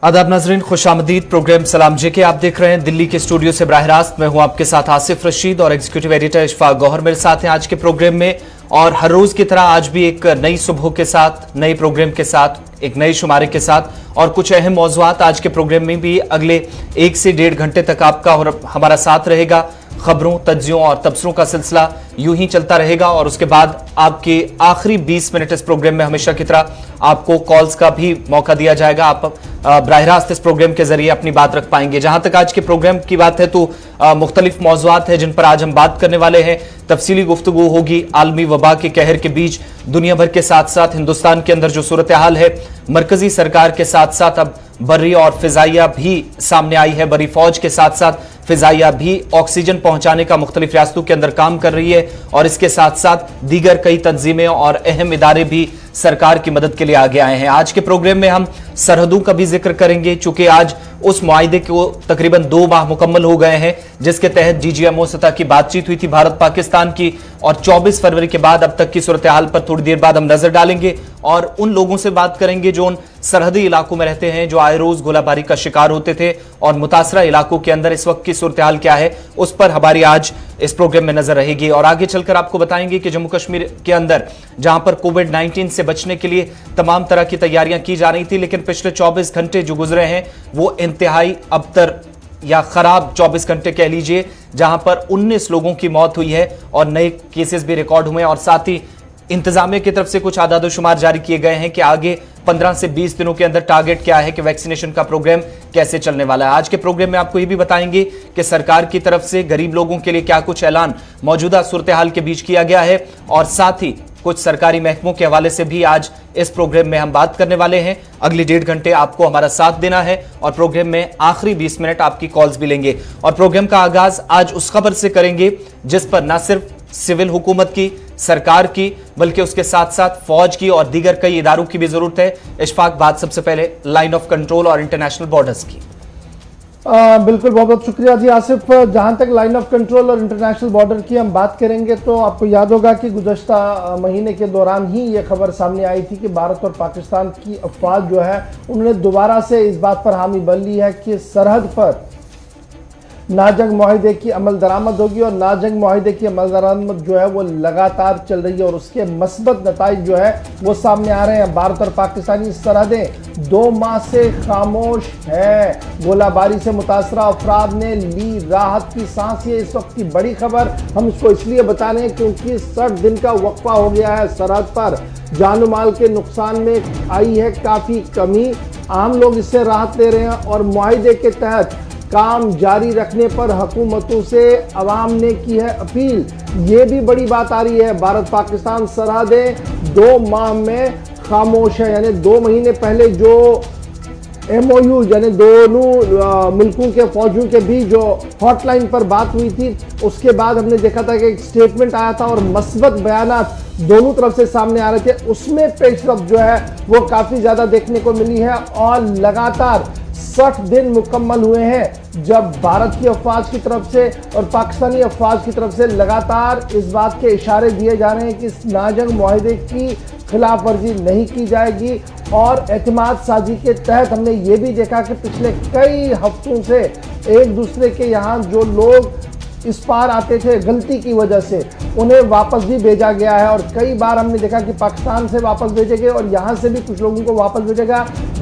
आदाब नाजरीन, खुशामदीद। प्रोग्राम सलाम जे के आप देख रहे हैं दिल्ली के स्टूडियो से बराह रास्त। मैं हूं आपके साथ आसिफ रशीद और एग्जीक्यूटिव एडिटर इशफाक गौहर मेरे साथ हैं आज के प्रोग्राम में। और हर रोज की तरह आज भी एक नई सुबह के साथ, नए प्रोग्राम के साथ, एक नए शुमारे के साथ और कुछ अहम मौज़ूआत आज के प्रोग्राम में भी अगले 1 से 1.5 घंटे तक आपका और हमारा साथ रहेगा। खबरों, तज्जियों और तबसरों का सिलसिला यूं ही चलता रहेगा और उसके बाद आपके आखिरी 20 मिनट इस प्रोग्राम में हमेशा की तरह आपको कॉल्स का भी मौका दिया जाएगा। आप बराह रास्त इस प्रोग्राम के जरिए अपनी बात रख पाएंगे। जहां तक आज के प्रोग्राम की बात है तो मुख्तलिफ मौज़ूआत है जिन पर आज हम बात करने वाले हैं। तफसीली गुफ्तगू होगी आलमी वबा के कहर के बीच दुनिया भर के साथ साथ हिंदुस्तान के अंदर जो सूरत हाल है, मरकजी सरकार के साथ साथ अब बर्री और फिजाइया भी सामने आई है। बरी फौज के साथ साथ फिजाइया भी ऑक्सीजन पहुंचाने का मुख्तलिफ रियासतों के अंदर काम कर रही है और इसके साथ साथ दीगर कई तंजीमें और अहम इदारे भी सरकार की मदद के लिए आगे आए हैं। आज के प्रोग्राम में हम सरहदों का भी जिक्र करेंगे, चूंकि आज उस मुआहिदे को तकरीबन 2 माह मुकम्मल हो गए हैं जिसके तहत जीजीएमओ सतह की बातचीत हुई थी भारत पाकिस्तान की। और 24 फरवरी के बाद अब तक की सूरत हाल पर थोड़ी देर बाद हम नजर डालेंगे और उन लोगों से बात करेंगे जो उन सरहदी इलाकों में रहते हैं, जो आए रोज गोलाबारी का शिकार होते थे और मुतासरा इलाकों के अंदर इस वक्त की सूरत हाल क्या है, उस पर हमारी आज इस प्रोग्राम में नजर रहेगी। और आगे चलकर आपको बताएंगे कि जम्मू कश्मीर के अंदर जहां पर कोविड-19 से बचने के लिए तमाम तरह की तैयारियां की जा रही थी, लेकिन पिछले 24 घंटे जो गुजरे हैं वो इंतहाई अबतर या खराब 24 घंटे कह लीजिए, जहां पर 19 लोगों की मौत हुई है और नए केसेस भी रिकॉर्ड हुए हैं। और साथ ही इंतजामिया की तरफ से कुछ आदाद शुमार जारी किए गए हैं कि आगे 15 से 20 दिनों के अंदर टारगेट क्या है कि वैक्सीनेशन का प्रोग्राम कैसे चलने वाला है। आज के प्रोग्राम में आपको यह भी बताएंगे कि सरकार की तरफ से गरीब लोगों के लिए क्या कुछ ऐलान मौजूदा सूरत हाल के बीच किया गया है और साथ ही कुछ सरकारी महकमों के हवाले से भी आज इस प्रोग्राम में हम बात करने वाले हैं। अगले 1.5 घंटे आपको हमारा साथ देना है और प्रोग्राम में आखिरी 20 मिनट आपकी कॉल्स भी लेंगे। और प्रोग्राम का आगाज आज उस खबर से करेंगे जिस पर न सिर्फ सिविल हुकूमत की, सरकार की, बल्कि उसके साथ साथ फौज की और दीगर कई इदारों की भी जरूरत है। इशफाक, बात सबसे पहले लाइन ऑफ कंट्रोल और इंटरनेशनल बॉर्डर्स की। बिल्कुल, बहुत बहुत शुक्रिया जी आसिफ। जहां तक लाइन ऑफ कंट्रोल और इंटरनेशनल बॉर्डर की हम बात करेंगे तो आपको याद होगा कि गुज़श्ता महीने के दौरान ही ये खबर सामने आई थी कि भारत और पाकिस्तान की अफवाज जो है उन्होंने दोबारा से इस बात पर हामी भर ली है कि सरहद पर नाजंग मुआहिदे की अमल दरामद होगी और नाजंग मुआहिदे की अमल दरामद जो है वो लगातार चल रही है और उसके मस्बत नताइज जो है वो सामने आ रहे हैं। भारत और पाकिस्तानी सरहदें 2 माह से खामोश है। गोलाबारी से मुतासरा अफराद ने ली राहत की सांस। ये इस वक्त की बड़ी खबर हम इसको इसलिए बता रहे हैं क्योंकि 60 दिन का वक्फा हो गया है। सरहद पर जान माल के नुकसान में आई है काफ़ी कमी। आम लोग इससे राहत ले रहे हैं और मुआहिदे के तहत काम जारी रखने पर हुकूमतों से अवाम ने की है अपील। ये भी बड़ी बात आ रही है। भारत पाकिस्तान सरहदें 2 माह में खामोश है, यानी 2 महीने पहले जो MOU यानी दोनों मुल्कों के फौजियों के बीच जो हॉटलाइन पर बात हुई थी, उसके बाद हमने देखा था कि एक स्टेटमेंट आया था और मस्बत बयानात दोनों तरफ से सामने आ रहे थे। उसमें पेशरफ जो है वो काफ़ी ज़्यादा देखने को मिली है और लगातार 60 दिन मुकम्मल हुए हैं जब भारत की अफवाज की तरफ से और पाकिस्तानी अफवाज की तरफ से लगातार इस बात के इशारे दिए जा रहे हैं कि इस नाजंग मुआहिदे की खिलाफ वर्जी नहीं की जाएगी। और एतमाद साजी के तहत हमने ये भी देखा कि पिछले कई हफ्तों से एक दूसरे के यहाँ जो लोग इस पार आते थे गलती की वजह से, उन्हें वापस भी भेजा गया है। और कई बार हमने देखा कि पाकिस्तान से वापस भेजे गए और यहाँ से भी कुछ लोगों को वापस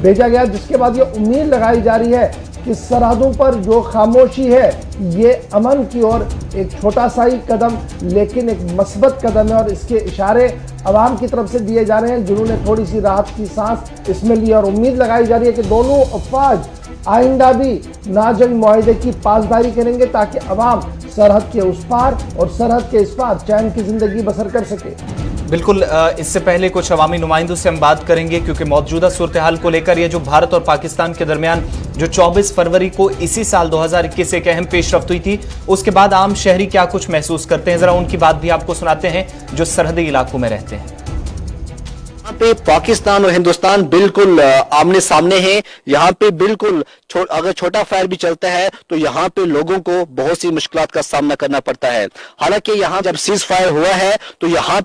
भेजा गया, जिसके बाद ये उम्मीद लगाई जा रही है कि सरहदों पर जो खामोशी है ये अमन की ओर एक छोटा सा ही कदम लेकिन एक मस्बत कदम है और इसके इशारे अवाम की तरफ से दिए जा रहे हैं जिन्होंने थोड़ी सी राहत की सांस इसमें ली। और उम्मीद लगाई जा रही है कि दोनों अफवाज आइंदा भी नाजंग मुआहिदे की पासदारी करेंगे ताकि अवाम सरहद के उस पार और सरहद के इस पार चैन की जिंदगी बसर कर सके। बिल्कुल, इससे पहले कुछ अवामी नुमाइंदों से हम बात करेंगे क्योंकि मौजूदा सूरत हाल को लेकर ये जो भारत और पाकिस्तान के दरमियान जो 24 फरवरी को इसी साल 2021 से एक अहम पेशरफ्त हुई थी, उसके बाद आम शहरी क्या कुछ महसूस करते हैं, जरा उनकी बात भी आपको सुनाते हैं जो सरहदी इलाकों में रहते हैं। यहाँ पे पाकिस्तान और हिंदुस्तान बिल्कुल आमने सामने हैं। यहाँ पे बिल्कुल अगर छोटा फायर भी चलता है तो यहाँ पे लोगों को बहुत सी मुश्किलात का सामना करना पड़ता है। हालांकि यहाँ जब सीज फायर हुआ है तो यहाँ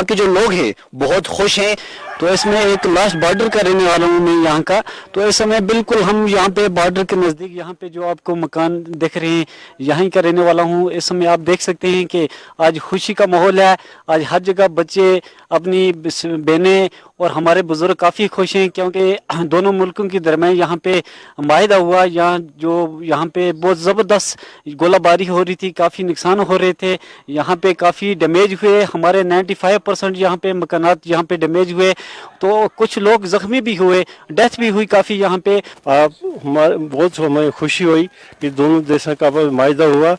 के जो लोग हैं बहुत खुश हैं। तो इसमें एक लास्ट बॉर्डर का रहने वाला हूँ मैं यहाँ का। तो इस समय बिल्कुल हम यहाँ पे बॉर्डर के नज़दीक, यहाँ पे जो आपको मकान दिख रहे हैं, यहीं का रहने वाला हूँ। इस समय आप देख सकते हैं कि आज खुशी का माहौल है। आज हर जगह बच्चे, अपनी बहनें और हमारे बुजुर्ग काफ़ी खुश हैं, क्योंकि दोनों मुल्कों के दरमियान यहाँ पे माहिदा हुआ। यहाँ पे बहुत ज़बरदस्त गोलाबारी हो रही थी, काफ़ी नुकसान हो रहे थे, यहाँ पे काफ़ी डैमेज हुए। हमारे 95% यहाँ पे मकानात यहाँ पे डैमेज हुए, तो कुछ लोग ज़ख्मी भी हुए, डेथ भी हुई काफ़ी यहाँ पे। आप हमारे बहुत हमें खुशी हुई कि दोनों देशों का माहिदा हुआ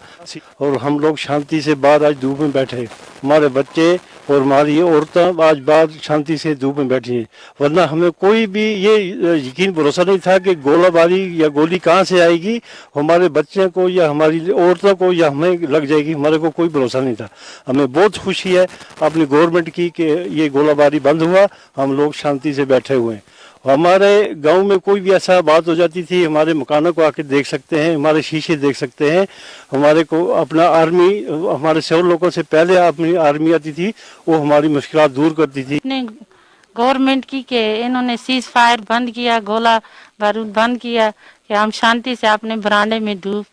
और हम लोग शांति से बाहर आज धूप में बैठे। हमारे बच्चे और हमारी औरतें आज बाहर शांति से धूप में बैठी हैं, वरना हमें कोई भी ये यकीन भरोसा नहीं था कि गोलाबारी या गोली कहाँ से आएगी, हमारे बच्चे को या हमारी औरतों को या हमें लग जाएगी। हमारे को कोई भरोसा नहीं था। हमें बहुत खुशी है अपनी गवर्नमेंट की कि ये गोलाबारी बंद हुआ, हम लोग शांति से बैठे हुए हैं। हमारे गांव में कोई भी ऐसा बात हो जाती थी, हमारे मकानों को आके देख सकते हैं, हमारे शीशे देख सकते हैं। हमारे को अपना आर्मी, हमारे 100 लोगों से पहले अपनी आर्मी आती थी, वो हमारी मुश्किलात दूर करती थी। गवर्नमेंट की के इन्होंने सीज फायर बंद किया, गोला बारूद बंद किया कि हम शांति से अपने बरांडे में धूप,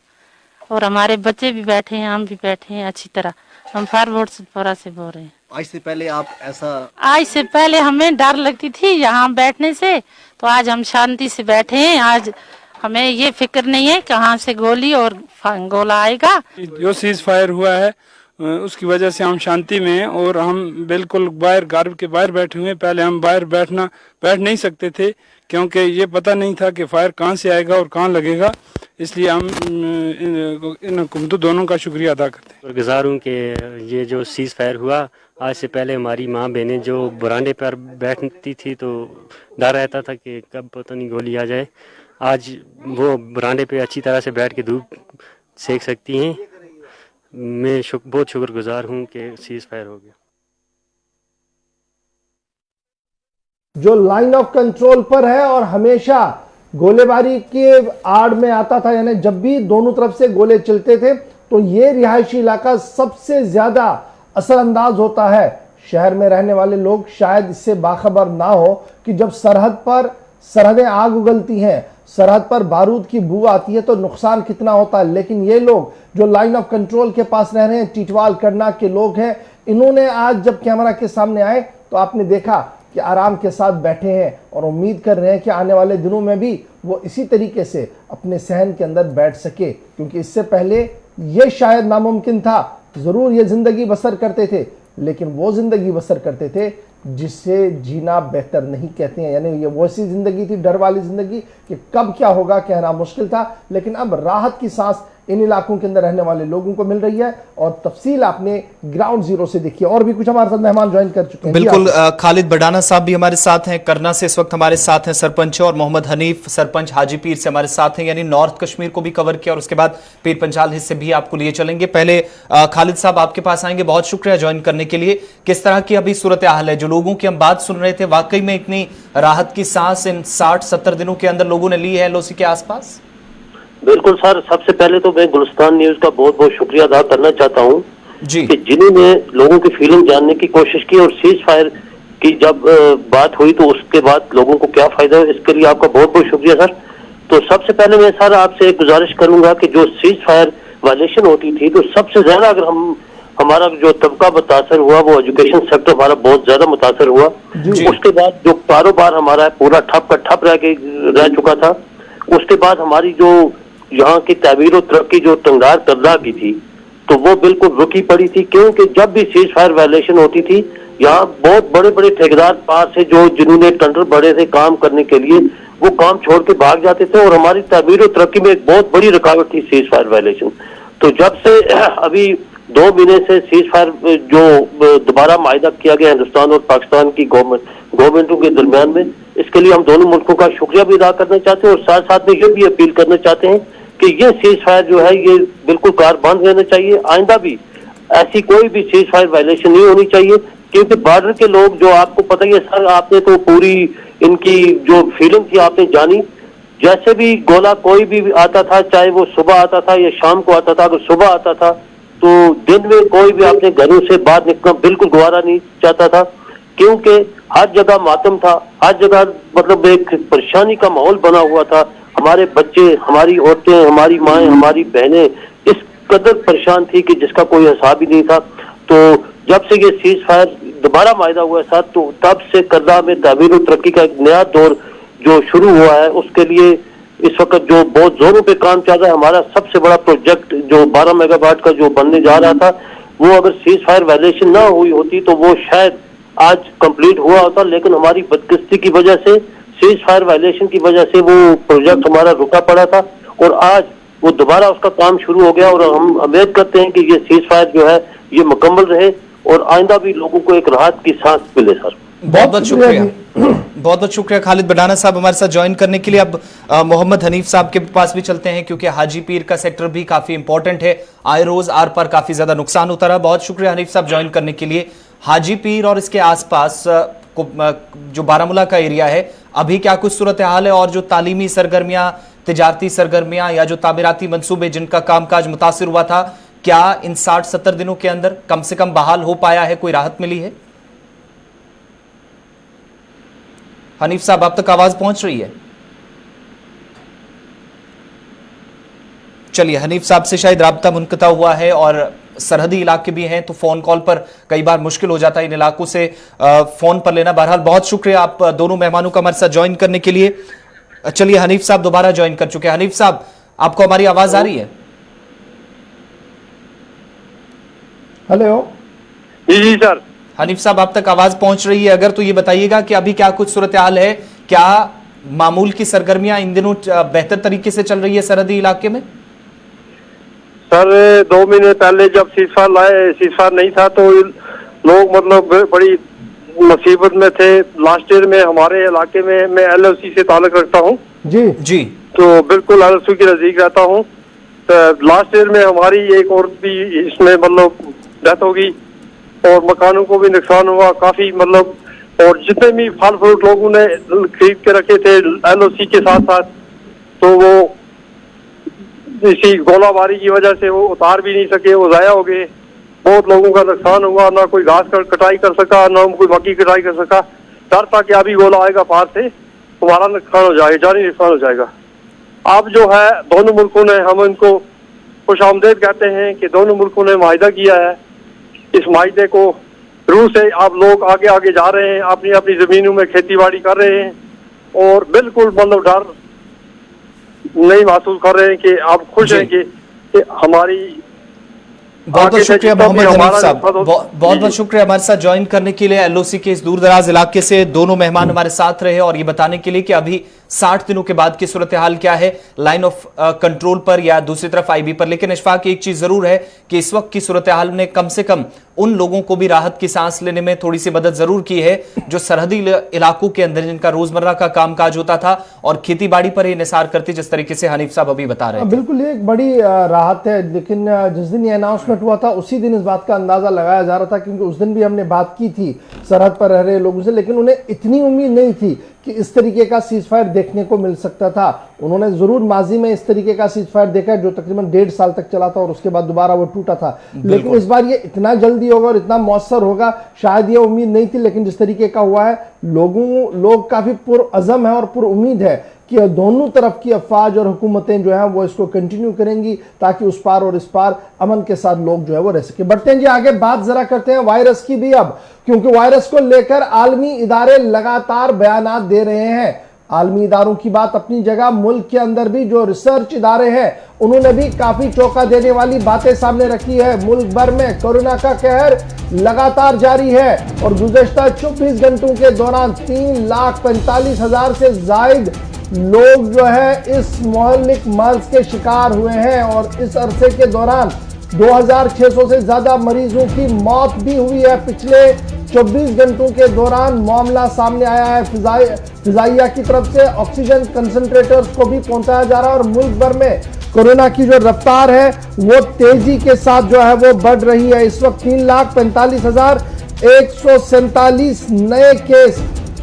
और हमारे बच्चे भी बैठे हैं, हम भी बैठे हैं अच्छी तरह। हम फारवर्ड से बोल रहे हैं। आज से पहले आप ऐसा, आज से पहले हमें डर लगती थी यहाँ बैठने से, तो आज हम शांति से बैठे हैं। आज हमें ये फिक्र नहीं है कहाँ से गोली और गोला आएगा। जो सीज फायर हुआ है उसकी वजह से हम शांति में हैं, और हम बिल्कुल बाहर, घर के बाहर बैठे हुए हैं। पहले हम बाहर बैठ नहीं सकते थे, क्योंकि ये पता नहीं था कि फायर कहाँ से आएगा और कहाँ लगेगा। इसलिए हम इन हुकूमतों दोनों का शुक्रिया अदा करते हैं। गुजार हूँ कि ये जो सीज़ फायर हुआ, आज से पहले हमारी माँ बहनें जो बरांडे पर बैठती थी तो डर रहता था कि कब पता नहीं गोली आ जाए। आज वो बरांडे पे अच्छी तरह से बैठ के धूप सेक सकती हैं। मैं बहुत शुक्रगुजार हूँ कि सीज़ फायर हो गया। जो लाइन ऑफ कंट्रोल पर है और हमेशा गोलेबारी के आड़ में आता था, यानी जब भी दोनों तरफ से गोले चलते थे तो ये रिहायशी इलाका सबसे ज्यादा असरअंदाज होता है। शहर में रहने वाले लोग शायद इससे बाखबर ना हो कि जब सरहद पर सरहदें आग उगलती हैं, सरहद पर बारूद की बू आती है तो नुकसान कितना होता है। लेकिन ये लोग जो लाइन ऑफ कंट्रोल के पास रह रहे हैं, टिटवाल करना के लोग हैं, इन्होंने आज जब कैमरा के सामने आए तो आपने देखा कि आराम के साथ बैठे हैं और उम्मीद कर रहे हैं कि आने वाले दिनों में भी वो इसी तरीके से अपने सहन के अंदर बैठ सके, क्योंकि इससे पहले ये शायद नामुमकिन था। जरूर ये जिंदगी बसर करते थे, लेकिन वो जिंदगी बसर करते थे जिससे जीना बेहतर नहीं कहते हैं। यानी ये वैसी जिंदगी थी, डर वाली जिंदगी कि कब क्या होगा कहना मुश्किल था। लेकिन अब राहत की सांस इन इलाकों के अंदर रहने वाले लोगों को मिल रही है, और तफसील आपने ग्राउंड जीरो से देखी है। और भी कुछ हमारे साथ मेहमान ज्वाइन कर चुके हैं। बिल्कुल, खालिद बडाना साहब भी हमारे साथ हैं, करना से इस वक्त हमारे साथ हैं सरपंच, और मोहम्मद हनीफ सरपंच हाजीपीर से हमारे साथ हैं। यानी नॉर्थ कश्मीर को भी कवर किया और उसके बाद पीर पंजाल हिस्से भी आपको लिए चलेंगे। पहले खालिद साहब आपके पास आएंगे, बहुत शुक्रिया ज्वाइन करने के लिए। किस तरह की अभी सूरत हाल है? जो लोगों की हम बात सुन रहे थे, वाकई में इतनी राहत की सांस इन 60-70 दिनों के अंदर लोगों ने ली है एलओसी के आसपास? बिल्कुल सर, सबसे पहले तो मैं गुलिस्तान न्यूज का बहुत बहुत शुक्रिया अदा करना चाहता हूँ जी, कि जिन्होंने लोगों की फीलिंग जानने की कोशिश की, और सीज फायर की जब बात हुई तो उसके बाद लोगों को क्या फायदा है, इसके लिए आपका बहुत बहुत शुक्रिया सर। तो सबसे पहले मैं सर आपसे एक गुजारिश करूंगा कि जो सीज फायर वायलेशन होती थी, तो सबसे ज्यादा अगर हमारा जो तबका मुतासर हुआ वो एजुकेशन सेक्टर हमारा बहुत ज्यादा मुतासर हुआ। उसके बाद जो कारोबार हमारा पूरा ठप रह चुका था। उसके बाद हमारी जो यहाँ की तमीर और तरक्की जो टंगार करना की थी, तो वो बिल्कुल रुकी पड़ी थी, क्योंकि जब भी सीज फायर वायलेशन होती थी, यहाँ बहुत बड़े बड़े ठेकेदार पास से जो जिन्होंने टेंडर भरे थे काम करने के लिए, वो काम छोड़ के भाग जाते थे, और हमारी तमीर और तरक्की में एक बहुत बड़ी रुकावट थी सीज फायर वायलेशन। तो जब से अभी 2 महीने से सीज फायर जो दोबारा माहिदा किया गया हिंदुस्तान और पाकिस्तान की गवर्नमेंटों के दरमियान में, इसके लिए हम दोनों मुल्कों का शुक्रिया भी अदा करना चाहते हैं, और साथ साथ में ये भी अपील करना चाहते हैं कि ये सीज फायर जो है ये बिल्कुल कारबंद रहना चाहिए। आइंदा भी ऐसी कोई भी सीज फायर वायलेशन नहीं होनी चाहिए, क्योंकि बॉर्डर के लोग जो आपको पता ही है सर, आपने तो पूरी इनकी जो फीलिंग थी आपने जानी। जैसे भी गोला कोई भी आता था, चाहे वो सुबह आता था या शाम को आता था, अगर सुबह आता था तो दिन में कोई भी अपने घरों से बाहर निकलना बिल्कुल गवारा नहीं चाहता था, क्योंकि हर जगह मातम था, हर जगह मतलब एक परेशानी का माहौल बना हुआ था। हमारे बच्चे, हमारी औरतें, हमारी माएँ, हमारी बहनें इस कदर परेशान थी कि जिसका कोई हिसाब ही नहीं था। तो जब से ये सीज फायर दोबारा मायदा हुआ है साथ, तो तब से करदा में तहवील और तरक्की का एक नया दौर जो शुरू हुआ है, उसके लिए इस वक्त जो बहुत जोरों पे काम चल रहा है। हमारा सबसे बड़ा प्रोजेक्ट जो 12 मेगावाट का जो बनने जा रहा था, वो अगर सीज फायर वायलेशन ना हुई होती तो वो शायद आज कंप्लीट हुआ होता, लेकिन हमारी बदकिस्मती की वजह से, सीज फायर वायलेशन की वजह से वो प्रोजेक्ट हमारा रुका पड़ा था और आज वो दोबारा उसका काम शुरू हो गया। और हम उम्मीद करते हैं कि ये सीज फायर जो है ये मुकम्मल रहे और आइंदा भी लोगों को एक राहत की सांस मिले। सर बहुत बहुत शुक्रिया, बहुत बहुत शुक्रिया खालिद बडाना साहब हमारे साथ ज्वाइन करने के लिए। अब मोहम्मद हनीफ साहब के पास भी चलते हैं, क्योंकि हाजी पीर का सेक्टर भी काफी इंपॉर्टेंट है, आए रोज आर पार काफी ज्यादा नुकसान होता रहा। बहुत शुक्रिया हनीफ साहब ज्वाइन करने के लिए। हाजी पीर और इसके आसपास जो बारामूला का एरिया है, अभी क्या कुछ सूरत हाल है, और जो तालीमी सरगर्मियां, तिजारती सरगर्मियां या जो तामीराती मंसूबे जिनका कामकाज मुतासिर हुआ था, क्या इन 60-70 दिनों के अंदर कम से कम बहाल हो पाया है, कोई राहत मिली है? हनीफ साहब आप तक आवाज पहुंच रही है? चलिए, हनीफ साहब से शायद राब्ता मुनक़ता हुआ है, और सरहदी इलाके भी हैं तो फोन कॉल पर कई बार मुश्किल हो जाता है इन इलाकों से फोन पर लेना। बहरहाल बहुत शुक्रिया आप दोनों मेहमानों का हमारे साथ ज्वाइन करने के लिए। चलिए, हनीफ साहब दोबारा ज्वाइन कर चुके हैं। हनीफ साहब, आपको हमारी आवाज आ रही है? हेलो जी सर। हनीफ साहब आप तक आवाज पहुंच रही है? अगर तो ये बताइएगा कि अभी क्या कुछ सूरत हाल है, क्या मामूल की सरगर्मियां इन दिनों बेहतर तरीके से चल रही है सरहदी इलाके में? सर 2 महीने पहले जब सीजफायर नहीं था तो लोग मतलब बड़ी मुसीबत में थे। लास्ट ईयर में हमारे इलाके में, मैं LOC से ताल्लुक रखता हूँ जी, तो बिल्कुल LOC के नजदीक रहता हूँ। तो लास्ट ईयर में हमारी एक औरत भी इसमें मतलब डेथ हो गई और मकानों को भी नुकसान हुआ काफी, मतलब और जितने भी फल फ्रूट लोगों ने खरीद के रखे थे LOC के साथ साथ, तो वो इसी गोलाबारी की वजह से वो उतार भी नहीं सके, वो जाया हो गए। बहुत लोगों का नुकसान हुआ, ना कोई घास कटाई कर सका, ना कोई मक्की कटाई कर सका। डर था कि अभी गोला आएगा पार से, तुम्हारा नुकसान हो जाएगा, जानी नुकसान हो जाएगा। अब जो है दोनों मुल्कों ने, हम इनको खुशामदीद कहते हैं कि दोनों मुल्कों ने माहिदा किया है। इस माहिदे को रूह से आप लोग आगे आगे जा रहे हैं, अपनी अपनी जमीनों में खेती बाड़ी कर रहे हैं और बिल्कुल मतलब डर नहीं महसूस कर रहे हैं कि आप खुश हैं कि हमारी। बहुत बहुत शुक्रिया मोहम्मद हनीफ साहब, बहुत बहुत शुक्रिया हमारे साथ ज्वाइन करने के लिए। LOC के इस दूर दराज इलाके से दोनों मेहमान हमारे साथ रहे और ये बताने के लिए कि अभी 60 दिनों के बाद की सूरत हाल क्या है लाइन ऑफ कंट्रोल पर या दूसरी तरफ IB पर। लेकिन इशफाक एक चीज जरूर है कि इस वक्त की सूरत हाल ने कम से कम उन लोगों को भी राहत की सांस लेने में थोड़ी सी मदद जरूर की है जो सरहदी इलाकों के अंदर जिनका रोजमर्रा का कामकाज होता था और खेती बाड़ी पर ही निसार करती, जिस तरीके से हनीफ साहब अभी बता रहे हैं। बिल्कुल ये एक बड़ी राहत है। लेकिन जिस दिन ये अनाउंसमेंट हुआ था उसी दिन इस बात का अंदाजा लगाया जा रहा था, क्योंकि उस दिन भी हमने बात की थी सरहद पर रह रहे लोगों से, लेकिन उन्हें इतनी उम्मीद नहीं थी कि इस तरीके का सीज फायर देखने को मिल सकता था। उन्होंने जरूर माजी में इस तरीके का सीज फायर देखा है जो तकरीबन 1.5 साल तक चला था और उसके बाद दोबारा वो टूटा था, लेकिन इस बार ये इतना जल्दी होगा और इतना मौसर होगा शायद ये उम्मीद नहीं थी। लेकिन जिस तरीके का हुआ है, लोग काफी पुरअज़म है और पुरउम्मीद है कि दोनों तरफ की अफवाज और हुकूमतें जो है वो इसको कंटिन्यू करेंगी ताकि उस पार और इस पार अमन के साथ लोग जो है वो रह सके। बढ़ते हैं जी आगे, बात जरा करते हैं वायरस की भी अब, क्योंकि वायरस को लेकर आलमी इदारे लगातार बयानात दे रहे हैं। आलमी इदारों की बात अपनी जगह, मुल्क के अंदर भी जो रिसर्च इदारे हैं उन्होंने भी काफी चौंका देने वाली बातें सामने रखी है। मुल्क भर में कोरोना का कहर लगातार जारी है और गुज़श्ता 24 घंटों के दौरान 3,45,000 से जायद लोग जो है इस मोहल्लिक मर्ज के शिकार हुए हैं और इस अरसे के दौरान 2,600 से ज्यादा मरीजों की मौत भी हुई है। पिछले 24 घंटों के दौरान मामला सामने आया है। फिजाइया की तरफ से ऑक्सीजन कंसंट्रेटर्स को भी पहुंचाया जा रहा है और मुल्क भर में कोरोना की जो रफ्तार है वो तेजी के साथ जो है वो बढ़ रही है। इस वक्त 3,45,147 नए केस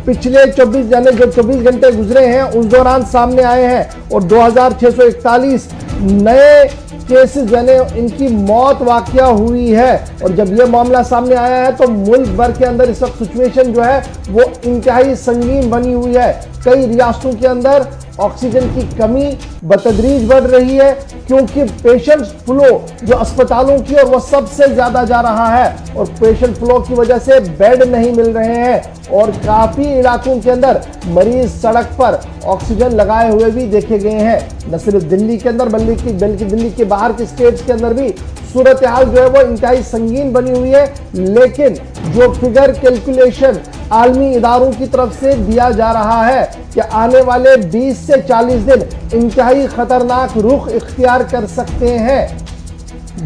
पिछले 24 घंटे गुजरे हैं उस दौरान सामने आए हैं और 2,641 नए केसेस यानी इनकी मौत वाकया हुई है। और जब यह मामला सामने आया है तो मुल्क भर के अंदर इस वक्त सिचुएशन जो है वो इंतहाई संगीन बनी हुई है। कई रियासतों के अंदर ऑक्सीजन की कमी बतदरीज बढ़ रही है, क्योंकि पेशेंट फ्लो जो अस्पतालों की और वो सबसे ज्यादा जा रहा है और पेशेंट फ्लो की वजह से बेड नहीं मिल रहे हैं और काफी इलाकों के अंदर मरीज सड़क पर ऑक्सीजन लगाए हुए भी देखे गए हैं। न सिर्फ दिल्ली के अंदर बल्कि दिल्ली के बाहर के स्टेट्स के अंदर भी सूरत हाल जो है वो इंतहाई संगीन बनी हुई है। लेकिन जो फिगर कैलकुलेशन आलमी इदारों की तरफ से दिया जा रहा है कि आने वाले 20 से 40 दिन इंतहाई खतरनाक रुख इख्तियार कर सकते हैं,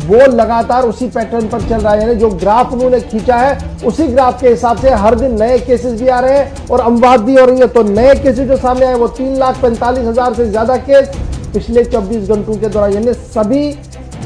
वो लगातार उसी पैटर्न पर चल रहा है। यानी जो ग्राफ उन्होंने खींचा है उसी ग्राफ के हिसाब से हर दिन नए केसेस भी आ रहे हैं और अमवात भी हो रही है। तो नए केसेस जो सामने आए वो 3,45,000 से ज्यादा केस पिछले 24 घंटों के दौरान, यानी सभी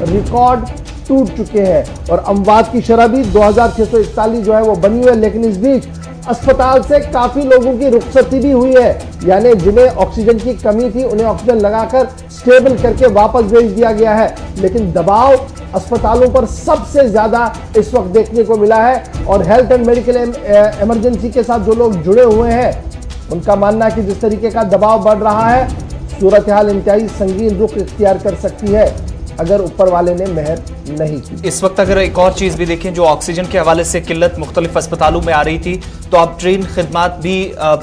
रिकॉर्ड टूट चुके हैं और अमवात की शरह भी 2,641 जो है वो बनी हुई है। लेकिन इस बीच अस्पताल से काफी लोगों की रुखसती भी हुई है, यानी जिन्हें ऑक्सीजन की कमी थी उन्हें ऑक्सीजन लगाकर स्टेबल करके वापस भेज दिया गया है। लेकिन दबाव अस्पतालों पर सबसे ज्यादा इस वक्त देखने को मिला है और हेल्थ एंड मेडिकल इमरजेंसी के साथ जो लोग जुड़े हुए हैं उनका मानना है कि जिस तरीके का दबाव बढ़ रहा है, सूरत हाल इंतहाई संगीन रुख इख्तियार कर सकती है अगर ऊपर वाले ने मेहर नहीं की। इस वक्त अगर एक और चीज भी देखें, जो ऑक्सीजन के हवाले से किल्लत मुख्तलिफ अस्पतालों में आ रही थी, तो अब ट्रेन खिदमात भी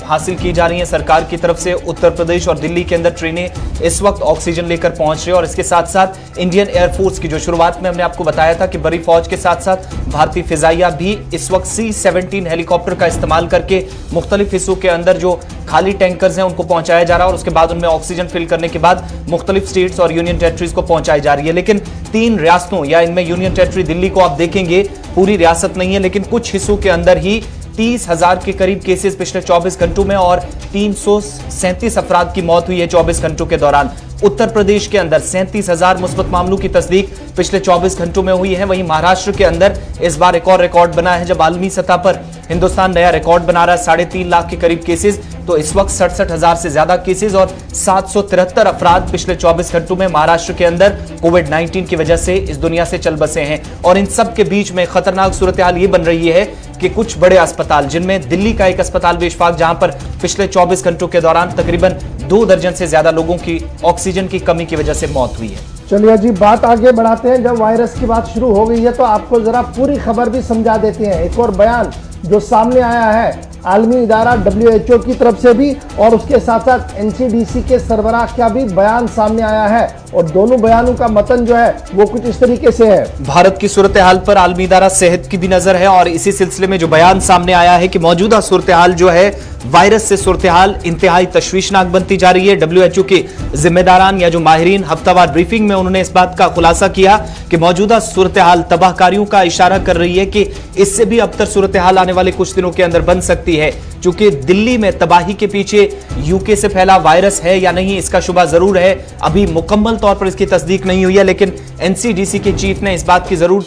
हासिल की जा रही हैं सरकार की तरफ से। उत्तर प्रदेश और दिल्ली के अंदर ट्रेनें इस वक्त ऑक्सीजन लेकर पहुंच रही है और इसके साथ साथ इंडियन एयरफोर्स की, जो शुरुआत में हमने आपको बताया था कि बड़ी फौज के साथ साथ भारतीय फिजाइया भी इस वक्त C-17 हेलीकॉप्टर का इस्तेमाल करके मुख्तलिफ हिस्सों के अंदर जो खाली टैंकर्स हैं उनको पहुंचाया जा रहा है और उसके बाद उनमें ऑक्सीजन फिल करने के बाद मुख्तलिफ स्टेट्स और यूनियन टेरिटरीज को पहुंचाई जा रही है। लेकिन 3 रियासतों या इनमें यूनियन टेरिटरी दिल्ली को आप देखेंगे, पूरी रियासत नहीं है, लेकिन कुछ हिस्सों के अंदर ही 30,000 के करीब केसेस पिछले 24 घंटों में और 337 अफराद की मौत हुई है 24 घंटों के दौरान। उत्तर प्रदेश के अंदर 37,000 मुस्बत मामलों की तस्दीक पिछले 24 घंटों में हुई है। वहीं महाराष्ट्र के अंदर इस बार एक और रिकॉर्ड बना है, जब आलमी सतह पर हिंदुस्तान नया रिकॉर्ड बना रहा है 3.5 लाख के करीब केसेस, तो इस वक्त 67,000 से ज्यादा केसेस और 773 अफराद पिछले 24 घंटों में महाराष्ट्र के अंदर कोविड-19 की वजह से इस दुनिया से चल बसे हैं। और इन सब के बीच में खतरनाक सूरत हाल ये बन रही है कि कुछ बड़े अस्पताल, जिनमें दिल्ली का एक अस्पताल भी इशफाक, जहां पर पिछले 24 घंटों के दौरान तकरीबन 2 दर्जन से ज्यादा लोगों की ऑक्सीजन की कमी की वजह से मौत हुई है। चलिए जी, बात आगे बढ़ाते हैं। जब वायरस की बात शुरू हो गई है तो आपको जरा पूरी खबर भी समझा देते हैं। एक और बयान जो सामने आया है आलमी इदारा WHO की तरफ से भी और उसके साथ साथ NCDC के सरबराह का भी बयान सामने आया है और दोनों बयानों का मतन जो है वो कुछ इस तरीके से है। भारत की सूरत हाल पर आलमी इदारा सेहत की भी नजर है और इसी सिलसिले में जो बयान सामने आया है कि मौजूदा सूरत हाल जो है, वायरस से सूरत हाल इंतहाई तशवीशनाक बनती जा रही है। WHO के जिम्मेदारान या जो माहिरीन हफ्तावार ब्रीफिंग में उन्होंने इस बात का खुलासा किया कि मौजूदा सूरत हाल तबाहकारियों का इशारा कर रही है कि इससे भी अबतर सूरत हाल आने वाले कुछ दिनों के अंदर बन सकती है। चूंकि दिल्ली में तबाही के पीछे यूके से फैला वायरस है या नहीं, इसका शुबा जरूर है, अभी मुकम्मल तौर पर इसकी तस्दीक नहीं हुई है, लेकिन NCDC के चीफ ने इस बात की जरूर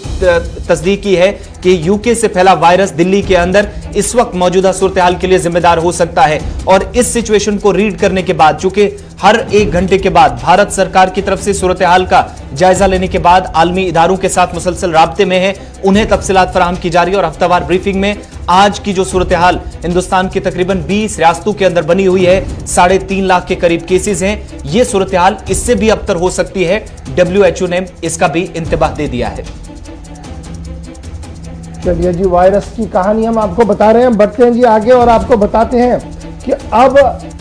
तस्दीक की है कि यूके से फैला वायरस दिल्ली के अंदर इस वक्त मौजूदा सूरत हाल के लिए जिम्मेदार हो सकता है। और इस सिचुएशन को रीड करने के बाद, चूंकि हर 1 घंटे के बाद भारत सरकार की तरफ से सूरत हाल का जायजा लेने के बाद आलमी इदारों के साथ मुसलसल राब्ते में है, उन्हें तफसीलात फराहम की जा रही है। और हफ्तावार ब्रीफिंग में आज की जो सूरत हाल हिंदुस्तान की तकरीबन 20 रियासतों के अंदर बनी हुई है, 3.5 लाख के करीब केसेस हैं, ये सूरत हाल इससे भी अबतर हो सकती है। WHO ने इसका भी इंतबाह दे दिया है। चलिए जी, वायरस की कहानी हम आपको बता रहे हैं, बढ़ते हैं जी आगे और आपको बताते हैं कि अब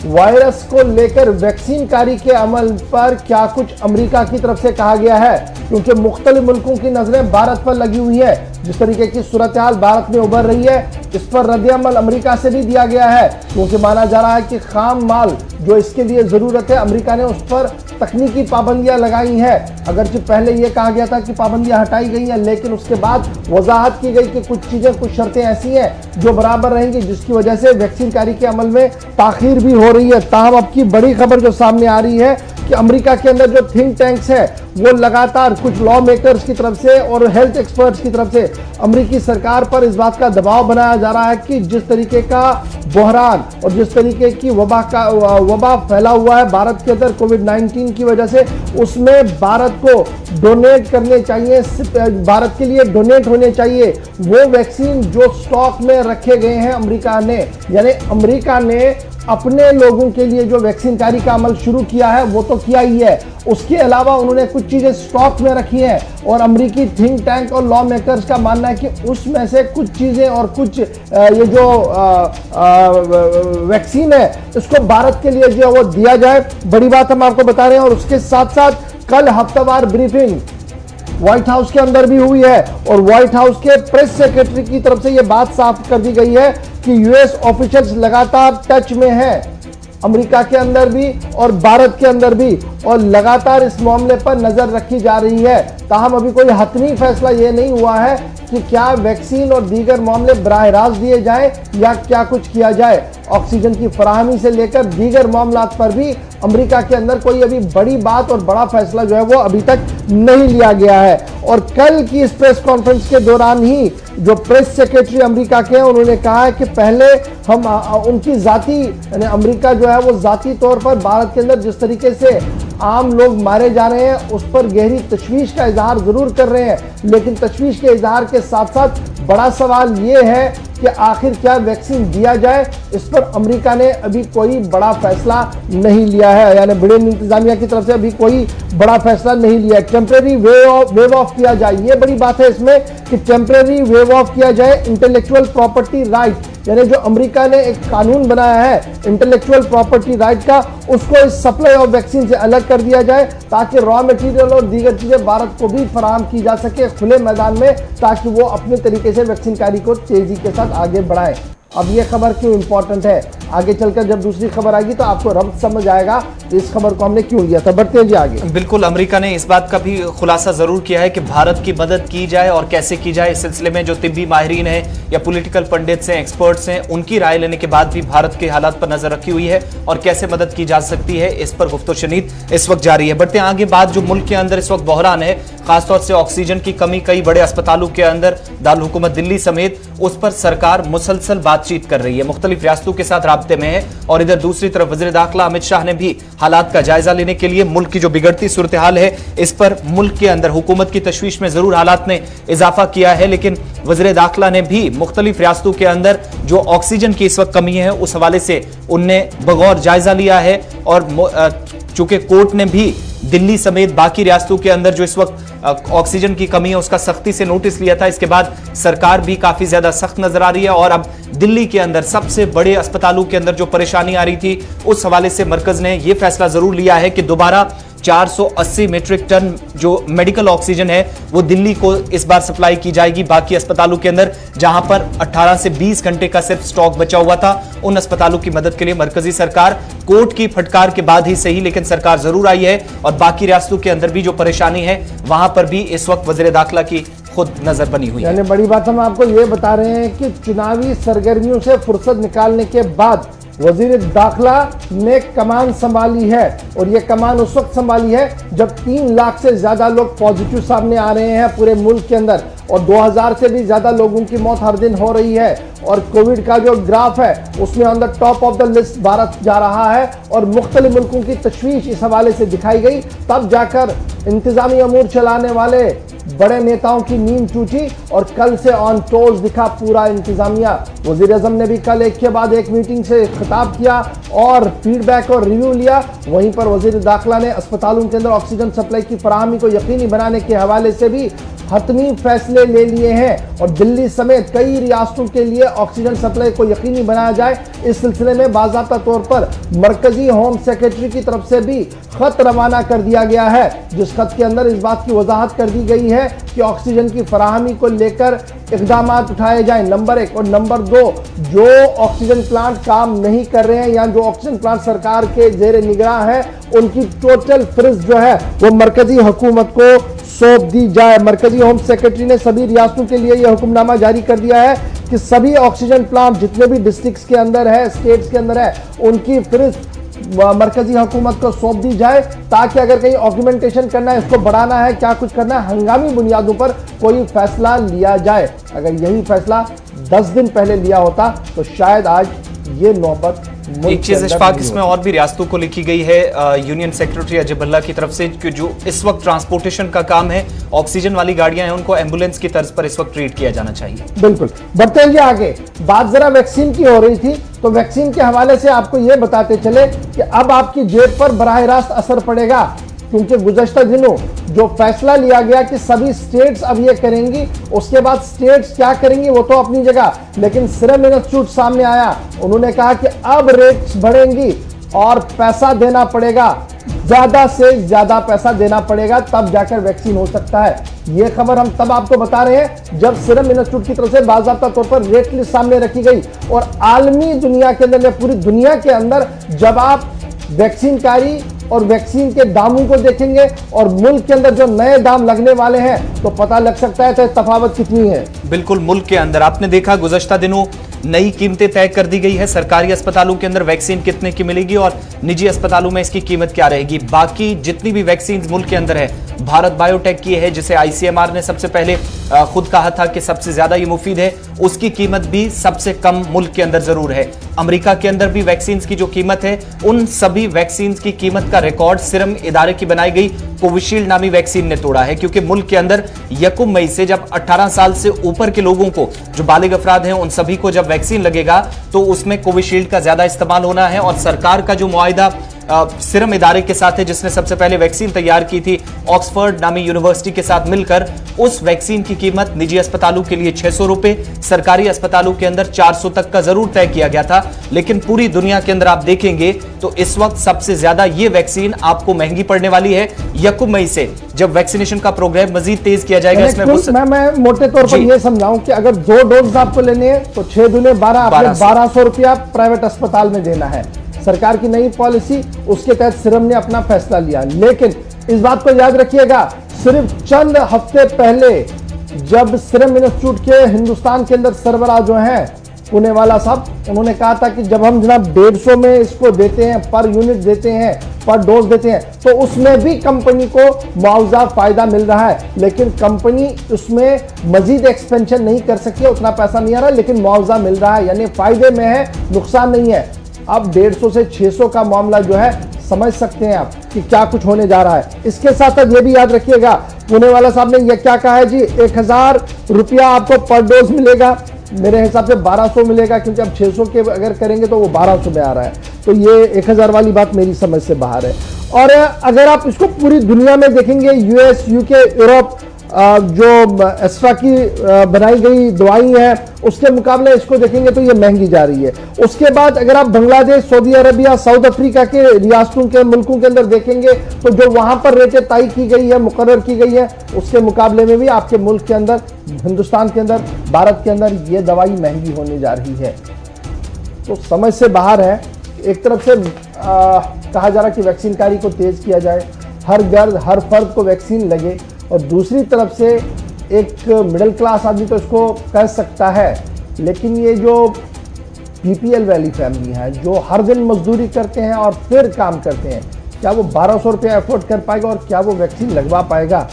वायरस को लेकर वैक्सीन कारी के अमल पर क्या कुछ अमेरिका की तरफ से कहा गया है, क्योंकि मुख्तलिफ मुल्कों की नजरें भारत पर लगी हुई है। जिस तरीके की सूरत हाल भारत में उभर रही है, इस पर रद्द-ए-अमल अमेरिका से भी दिया गया है, क्योंकि माना जा रहा है कि खाम माल जो इसके लिए जरूरत है, अमेरिका ने उस पर तकनीकी पाबंदियां लगाई हैं। अगरचे पहले यह कहा गया था कि पाबंदियां हटाई गई हैं, लेकिन उसके बाद वजाहत की गई कि कुछ चीजें, कुछ शर्तें ऐसी हैं जो बराबर रहेंगी, जिसकी वजह से वैक्सीन कारी के अमल में ताखीर भी हो रही है। ताहम अब की बड़ी खबर जो सामने आ रही है कि अमेरिका के अंदर जो थिंक टैंक्स है वो लगातार कुछ लॉ मेकर्स की तरफ से और हेल्थ एक्सपर्ट्स की तरफ से अमेरिकी सरकार पर इस बात का दबाव बनाया जा रहा है कि जिस तरीके का बहरान और जिस तरीके की वबा फैला हुआ है भारत के अंदर कोविड-19 की वजह से, उसमें भारत को डोनेट करने चाहिए, भारत के लिए डोनेट होने चाहिए वो वैक्सीन जो स्टॉक में रखे गए हैं अमेरिका ने। यानी अमेरिका ने अपने लोगों के लिए जो वैक्सीनकारी का अमल शुरू किया है वो तो किया ही है, उसके अलावा उन्होंने कुछ चीजें स्टॉक में रखी हैं और अमेरिकी थिंक टैंक और लॉ मेकर्स का मानना है कि उसमें से कुछ चीजें और कुछ ये जो वैक्सीन है इसको भारत के लिए जो वो दिया जाए। बड़ी बात हम आपको बता रहे हैं। और उसके साथ साथ कल हफ्तावार ब्रीफिंग व्हाइट हाउस के अंदर भी हुई है और व्हाइट हाउस के प्रेस सेक्रेटरी की तरफ से यह बात साफ कर दी गई है कि यूएस ऑफिशियल्स लगातार टच में हैं, अमेरिका के अंदर भी और भारत के अंदर भी, और लगातार इस मामले पर नजर रखी जा रही है। ताहम अभी कोई हतमी फैसला यह नहीं हुआ है कि क्या वैक्सीन और दीगर मामले बराह रास्त दिए जाएं या क्या कुछ किया जाए। ऑक्सीजन की फराहमी से लेकर दीगर मामलात पर भी अमेरिका के अंदर कोई अभी बड़ी बात और बड़ा फैसला जो है वो अभी तक नहीं लिया गया है। और कल की इस प्रेस कॉन्फ्रेंस के दौरान ही जो प्रेस सेक्रेटरी अमेरिका के हैं उन्होंने कहा है कि पहले हम उनकी जाती यानी अमेरिका जो है वो जाती तौर पर भारत के अंदर जिस तरीके से आम लोग मारे जा रहे हैं उस पर गहरी तशवीश का इजहार जरूर कर रहे हैं, लेकिन तशवीश के इजहार के साथ साथ बड़ा सवाल ये है कि आखिर क्या वैक्सीन दिया जाए। इस पर अमेरिका ने अभी कोई बड़ा फैसला नहीं लिया है, यानी बिडेन इंतजामिया की तरफ से अभी कोई बड़ा फैसला नहीं लिया है। टेम्परेरी वेव ऑफ किया जाए, ये बड़ी बात है इसमें कि टेम्परेरी वेव ऑफ किया जाए इंटेलेक्चुअल प्रॉपर्टी राइट, यानी जो अमेरिका ने एक कानून बनाया है इंटेलेक्चुअल प्रॉपर्टी राइट का, उसको इस सप्लाई ऑफ वैक्सीन से अलग कर दिया जाए ताकि रॉ मटेरियल और दीगर चीजें भारत को भी फराहम की जा सके खुले मैदान में, ताकि वो अपने तरीके से वैक्सीन कारी को तेजी के साथ आगे बढ़ाएं। अब ये खबर क्यों इंपॉर्टेंट है, आगे चलकर जब दूसरी खबर आएगी तो आपको रब्त समझ आएगा इस खबर को हमने क्यों लिया था। बढ़ते हैं जी आगे। बिल्कुल, अमेरिका ने इस बात का भी खुलासा जरूर किया है कि भारत की मदद की जाए और कैसे की जाए। इस सिलसिले में जो तिब्बी माहिरीन हैं या पॉलिटिकल पंडित्स हैं, एक्सपर्ट्स हैं, उनकी राय लेने के बाद भी भारत के हालात पर नजर रखी हुई है और कैसे मदद की जा सकती है इस पर गुफ्तगू इस वक्त जारी है। बढ़ते हैं आगे। बात जो मुल्क के अंदर इस वक्त बहरान है, खासतौर से ऑक्सीजन की कमी कई बड़े अस्पतालों के अंदर दारुल हुकूमत दिल्ली समेत, उस पर सरकार मुसलसल बातचीत कर रही है, मुख्तलिफ रियासतों के साथ राब्ते में है। और इधर दूसरी तरफ वज़ीर दाखिला अमित शाह ने भी हालात का जायजा लेने के लिए मुल्क की जो बिगड़ती सूरत हाल है इस पर मुल्क के अंदर हुकूमत की तशवीश में जरूर हालात ने इजाफा किया है, लेकिन वज़ीर दाखिला ने भी मुख्तलिफ रियासतों के अंदर जो ऑक्सीजन की इस वक्त कमी है उस हवाले से उनने बगौर जायजा लिया है। और चूंकि कोर्ट ने भी दिल्ली समेत बाकी रियासतों के अंदर जो इस वक्त ऑक्सीजन की कमी है उसका सख्ती से नोटिस लिया था, इसके बाद सरकार भी काफी ज्यादा सख्त नजर आ रही है। और अब दिल्ली के अंदर सबसे बड़े अस्पतालों के अंदर जो परेशानी आ रही थी उस हवाले से मरकज ने यह फैसला जरूर लिया है कि दोबारा 480 मीट्रिक टन जो मेडिकल ऑक्सीजन है वो दिल्ली को इस बार सप्लाई की जाएगी। बाकी अस्पतालों के अंदर जहां पर 18 से 20 घंटे का सिर्फ स्टॉक बचा हुआ था, उन अस्पतालों की मदद के लिए मरकजी सरकार कोर्ट की फटकार के बाद ही सही लेकिन सरकार जरूर आई है। और बाकी रियासतों के अंदर भी जो परेशानी है वहां पर भी इस वक्त वज़ीर दाखिला की खुद नजर बनी हुई है। यानी बड़ी बात हम आपको ये बता रहे हैं कि चुनावी सरगर्मियों से फुर्सत निकालने के बाद वजीर दाखिला ने कमान संभाली है, और ये कमान उस वक्त संभाली है जब 3 लाख से ज्यादा लोग पॉजिटिव सामने आ रहे हैं पूरे मुल्क के अंदर, और 2000 से भी ज्यादा लोगों की मौत हर दिन हो रही है। और कोविड का जो ग्राफ है उसमें on the top of the list Bharat जा रहा है, और मुख्तलिफ मुल्कों की तशवीश इस हवाले से दिखाई गई, तब जाकर इंतजामी अमूर चलाने वाले बड़े नेताओं की नींद टूटी और कल से ऑन टोज दिखा पूरा इंतजामिया। वजीर आजम ने भी कल एक के बाद एक मीटिंग से खिताब किया और फीडबैक और रिव्यू लिया। वहीं पर वजीर दाखिला ने अस्पतालों के अंदर ऑक्सीजन सप्लाई की फराहमी को यकीनी बनाने के हवाले से भी हतमी फैसले ले लिए हैं, और दिल्ली समेत कई रियासतों के लिए ऑक्सीजन सप्लाई को यकीनी बनाया जाए। इस सिलसिले में बाज़ाब्ता तौर पर मरकजी होम सेक्रेटरी की तरफ से भी खत रवाना कर दिया गया है, जिस खत के अंदर इस बात की वजाहत कर दी गई है कि ऑक्सीजन की फराहमी को लेकर इक़दाम उठाए जाएं, नंबर 1। और नंबर 2, जो ऑक्सीजन प्लांट काम नहीं कर रहे हैं या जो ऑक्सीजन प्लांट सरकार के जेर निगरां है, उनकी टोटल फरिस्त जो है वो मरकजी हुकूमत को सौंप दी जाए। मरकजी होम सेक्रेटरी ने सभी रियासतों के लिए यह हुक्मनामा जारी कर दिया है कि सभी ऑक्सीजन प्लांट जितने भी डिस्ट्रिक्ट्स के अंदर है, स्टेट्स के अंदर है, उनकी फरिस्त मरकजी हुकूमत को सौंप दी जाए, ताकि अगर कहीं ऑक्यूमेंटेशन करना है, इसको बढ़ाना है, क्या कुछ करना है, हंगामी बुनियादों पर कोई फैसला लिया जाए। अगर यही फैसला 10 दिन पहले लिया होता तो शायद आज ये नौबत एक चीज इशफाक इसमें और भी रियासतों को लिखी गई है यूनियन सेक्रेटरी अजय भल्ला की तरफ से कि जो इस वक्त ट्रांसपोर्टेशन का काम है, ऑक्सीजन वाली गाड़ियां हैं, उनको एम्बुलेंस की तर्ज पर इस वक्त ट्रीट किया जाना चाहिए। बिल्कुल, बढ़ते हैं आगे। बात जरा वैक्सीन की हो रही थी, तो वैक्सीन के हवाले से आपको यह बताते चले कि अब आपकी जेब पर बराह रास्त असर पड़ेगा, क्योंकि गुज़श्ता दिनों जो फैसला लिया गया कि सभी स्टेट्स अब ये करेंगी, उसके बाद स्टेट्स क्या करेंगी वो तो अपनी जगह, लेकिन सीरम इंस्टीट्यूट सामने आया, उन्होंने कहा कि अब रेट्स बढ़ेंगी और पैसा देना पड़ेगा, ज्यादा से ज्यादा पैसा देना पड़ेगा, तब जाकर वैक्सीन हो सकता है। ये खबर हम तब आपको बता रहे हैं जब सीरम इंस्टीट्यूट की तरफ से बाज़ाब्ता तौर पर रेट लिस्ट सामने रखी गई, और आलमी दुनिया के अंदर, पूरी दुनिया के अंदर जब आप वैक्सीन कारी और वैक्सीन के दामों को देखेंगे और मुल्क के अंदर जो नए दाम लगने वाले हैं, तो पता लग सकता है कि तफावत कितनी है। बिल्कुल, मुल्क के अंदर आपने देखा गुज़श्ता दिनों नई कीमतें तय कर दी गई है। सरकारी अस्पतालों के अंदर वैक्सीन कितने की मिलेगी और निजी अस्पतालों में इसकी कीमत क्या रहेगी। बाकी जितनी भी वैक्सीन मुल्क के अंदर है, भारत बायोटेक की है जिसे आईसीएमआर ने सबसे पहले खुद कहा था कि सबसे ज्यादा ये मुफीद है, उसकी कीमत भी सबसे कम मुल्क के अंदर जरूर है। अमेरिका के अंदर भी वैक्सीन की जो कीमत है, उन सभी वैक्सीन की कीमत का रिकॉर्ड सीरम इदारे की बनाई गई कोविशील्ड नामी वैक्सीन ने तोड़ा है, क्योंकि मुल्क के अंदर यकम मई से जब 18 साल से ऊपर के लोगों को, जो बालिग अफराद हैं, उन सभी को जब वैक्सीन लगेगा तो उसमें कोविशील्ड का ज्यादा इस्तेमाल होना है। और सरकार का जो मुआहिदा सीरम इदारे के साथ है, जिसने सबसे पहले वैक्सीन तैयार की थी ऑक्सफोर्ड नामी यूनिवर्सिटी के साथ मिलकर, उस वैक्सीन की कीमत निजी अस्पतालों के लिए 600 रुपए, सरकारी अस्पतालों के अंदर 400 तक का जरूर तय किया गया था। लेकिन पूरी दुनिया के अंदर आप देखेंगे तो इस वक्त सबसे ज्यादा ये वैक्सीन आपको महंगी पड़ने वाली है यकम मई से, जब वैक्सीनेशन का प्रोग्राम मजीद तेज किया जाएगा। इसमें मैं मोटे तौर पर यह समझाऊं कि अगर 2 डोज आपको लेने हैं तो 6 दूने 12, 1200 रुपया प्राइवेट अस्पताल में देना है। सरकार की नई पॉलिसी, उसके तहत सीरम ने अपना फैसला लिया। लेकिन इस बात को याद रखिएगा, सिर्फ चंद हफ्ते पहले जब सीरम इंस्टीट्यूट के हिंदुस्तान के अंदर सरबराह जो हैं पुणे वाला साहब, उन्होंने कहा था कि जब हम जनाब 150 में इसको देते हैं, पर यूनिट देते हैं, पर डोज देते हैं, तो उसमें भी कंपनी को मुआवजा फायदा मिल रहा है, लेकिन कंपनी उसमें मजीद एक्सपेंशन नहीं कर सकती है, उतना पैसा नहीं आ रहा, लेकिन मुआवजा मिल रहा है, यानी फायदे में है, नुकसान नहीं है। अब 150 से 600 का मामला जो है, समझ सकते हैं आप कि क्या कुछ होने जा रहा है। इसके साथ साथ ये भी याद रखिएगा, पुणे वाला साहब ने ये क्या कहा है जी, 1000 रुपया आपको पर डोज मिलेगा, मेरे हिसाब से 1200 मिलेगा, क्योंकि अब 600 के अगर करेंगे तो वो 1200 में आ रहा है, तो ये 1000 वाली बात मेरी समझ से बाहर है। और अगर आप इसको पूरी दुनिया में देखेंगे, यूएस, यूके, यूरोप, जो एस्ट्रा की बनाई गई दवाई है, उसके मुकाबले इसको देखेंगे तो ये महंगी जा रही है। उसके बाद अगर आप Bangladesh, Saudi Arabia, south Africa के रियासतों के मुल्कों के अंदर देखेंगे तो जो वहां पर रेटें तय की गई है, मुकर्रर की गई है, उसके मुकाबले में भी आपके मुल्क के अंदर, हिंदुस्तान के अंदर, भारत के अंदर ये दवाई महंगी होने जा रही है। तो समझ से बाहर है। एक तरफ से कहा जा रहा कि वैक्सीन कारी को तेज किया जाए, हर घर, हर फर्द को वैक्सीन लगे, और दूसरी तरफ से एक मिडिल क्लास आदमी तो इसको कह सकता है, लेकिन ये जो बीपीएल वाली फैमिली है, जो हर दिन मजदूरी करते हैं और फिर काम करते हैं, क्या वो 1200 रुपया अफोर्ड कर पाएगा और क्या वो वैक्सीन लगवा पाएगा?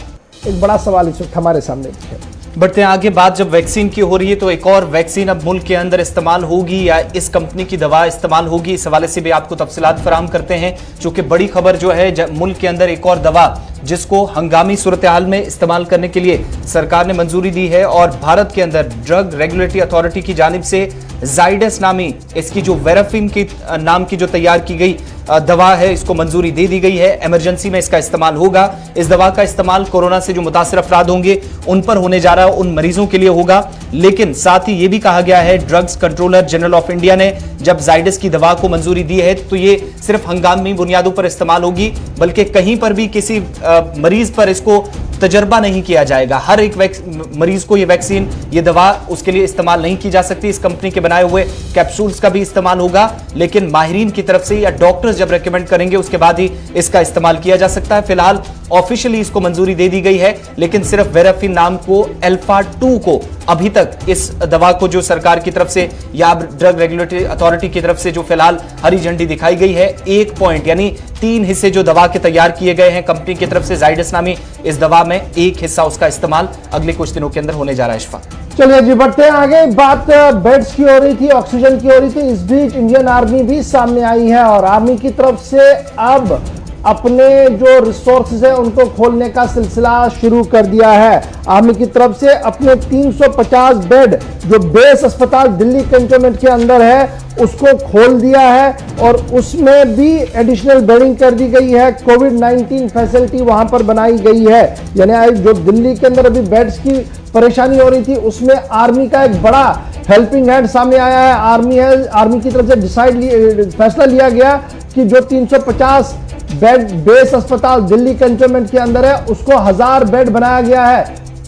एक बड़ा सवाल इस वक्त हमारे सामने है। बढ़ते हैं आगे। बात जब वैक्सीन की हो रही है तो एक और वैक्सीन अब मुल्क के अंदर इस्तेमाल होगी या इस कंपनी की दवा इस्तेमाल होगी, इस हवाले से भी आपको तफसीलात फराहम करते हैं। चूंकि बड़ी खबर जो है, मुल्क के अंदर एक और दवा जिसको हंगामी सूरत हाल में इस्तेमाल करने के लिए सरकार ने मंजूरी दी है, और भारत के अंदर ड्रग रेगुलेटरी अथॉरिटी की जानिब से जाइडस नामी इसकी जो वेराफिन की नाम की जो तैयार की गई दवा है, इसको मंजूरी दे दी गई है। इमरजेंसी में इसका इस्तेमाल होगा। इस दवा का इस्तेमाल कोरोना से जो मुतासिर अफराद होंगे उन पर होने जा रहा है, उन मरीजों के लिए होगा। लेकिन साथ ही ये भी कहा गया है, drugs controller general of India ने जब जाइडस की दवा को मंजूरी दी है तो ये सिर्फ हंगामी बुनियादों पर इस्तेमाल होगी, बल्कि कहीं पर भी किसी मरीज पर इसको तजर्बा नहीं किया जाएगा। हर एक मरीज को ये वैक्सीन, ये दवा उसके लिए इस्तेमाल नहीं की जा सकती। इस कंपनी के बनाए हुए कैप्सूल्स का भी इस्तेमाल होगा, लेकिन माहिरीन की तरफ से या डॉक्टर्स जब रेकमेंड करेंगे उसके बाद ही इसका इस्तेमाल किया जा सकता है। फिलहाल ऑफिशियली इसको मंजूरी दे दी गई है, लेकिन सिर्फ वेराफिन नाम को अल्फा 2 को अभी तक इस दवा को जो सरकार की तरफ से या ड्रग रेगुलेटरी अथॉरिटी की तरफ से जो फिलहाल हरी झंडी दिखाई गई है, 1 पॉइंट यानी 3 हिस्से जो दवा के तैयार किए गए हैं कंपनी की तरफ से जाइडस नामी इस दवा में, एक हिस्सा उसका इस्तेमाल अगले कुछ दिनों के अंदर होने जा रहा है। इशफाक। चलिए जी बढ़ते हैं आगे। बात बेड्स की हो रही थी, ऑक्सीजन की हो रही थी। इस बीच इंडियन आर्मी भी सामने आई है और आर्मी की तरफ से अब अपने जो रिसोर्सेज है उनको खोलने का सिलसिला शुरू कर दिया है। आर्मी की तरफ से अपने 350 बेड जो बेस अस्पताल दिल्ली कैंटोनमेंट के अंदर है उसको खोल दिया है और उसमें भी एडिशनल बेडिंग कर दी गई है। कोविड-19 फैसिलिटी वहां पर बनाई गई है। यानी जो दिल्ली के अंदर अभी बेड्स की परेशानी हो रही थी उसमें आर्मी का एक बड़ा हेल्पिंग हैंड सामने आया है। आर्मी की तरफ से फैसला लिया गया कि जो 350 बेड बेस अस्पताल दिल्ली कैंटोनमेंट के अंदर है उसको 1000 बेड बनाया गया है।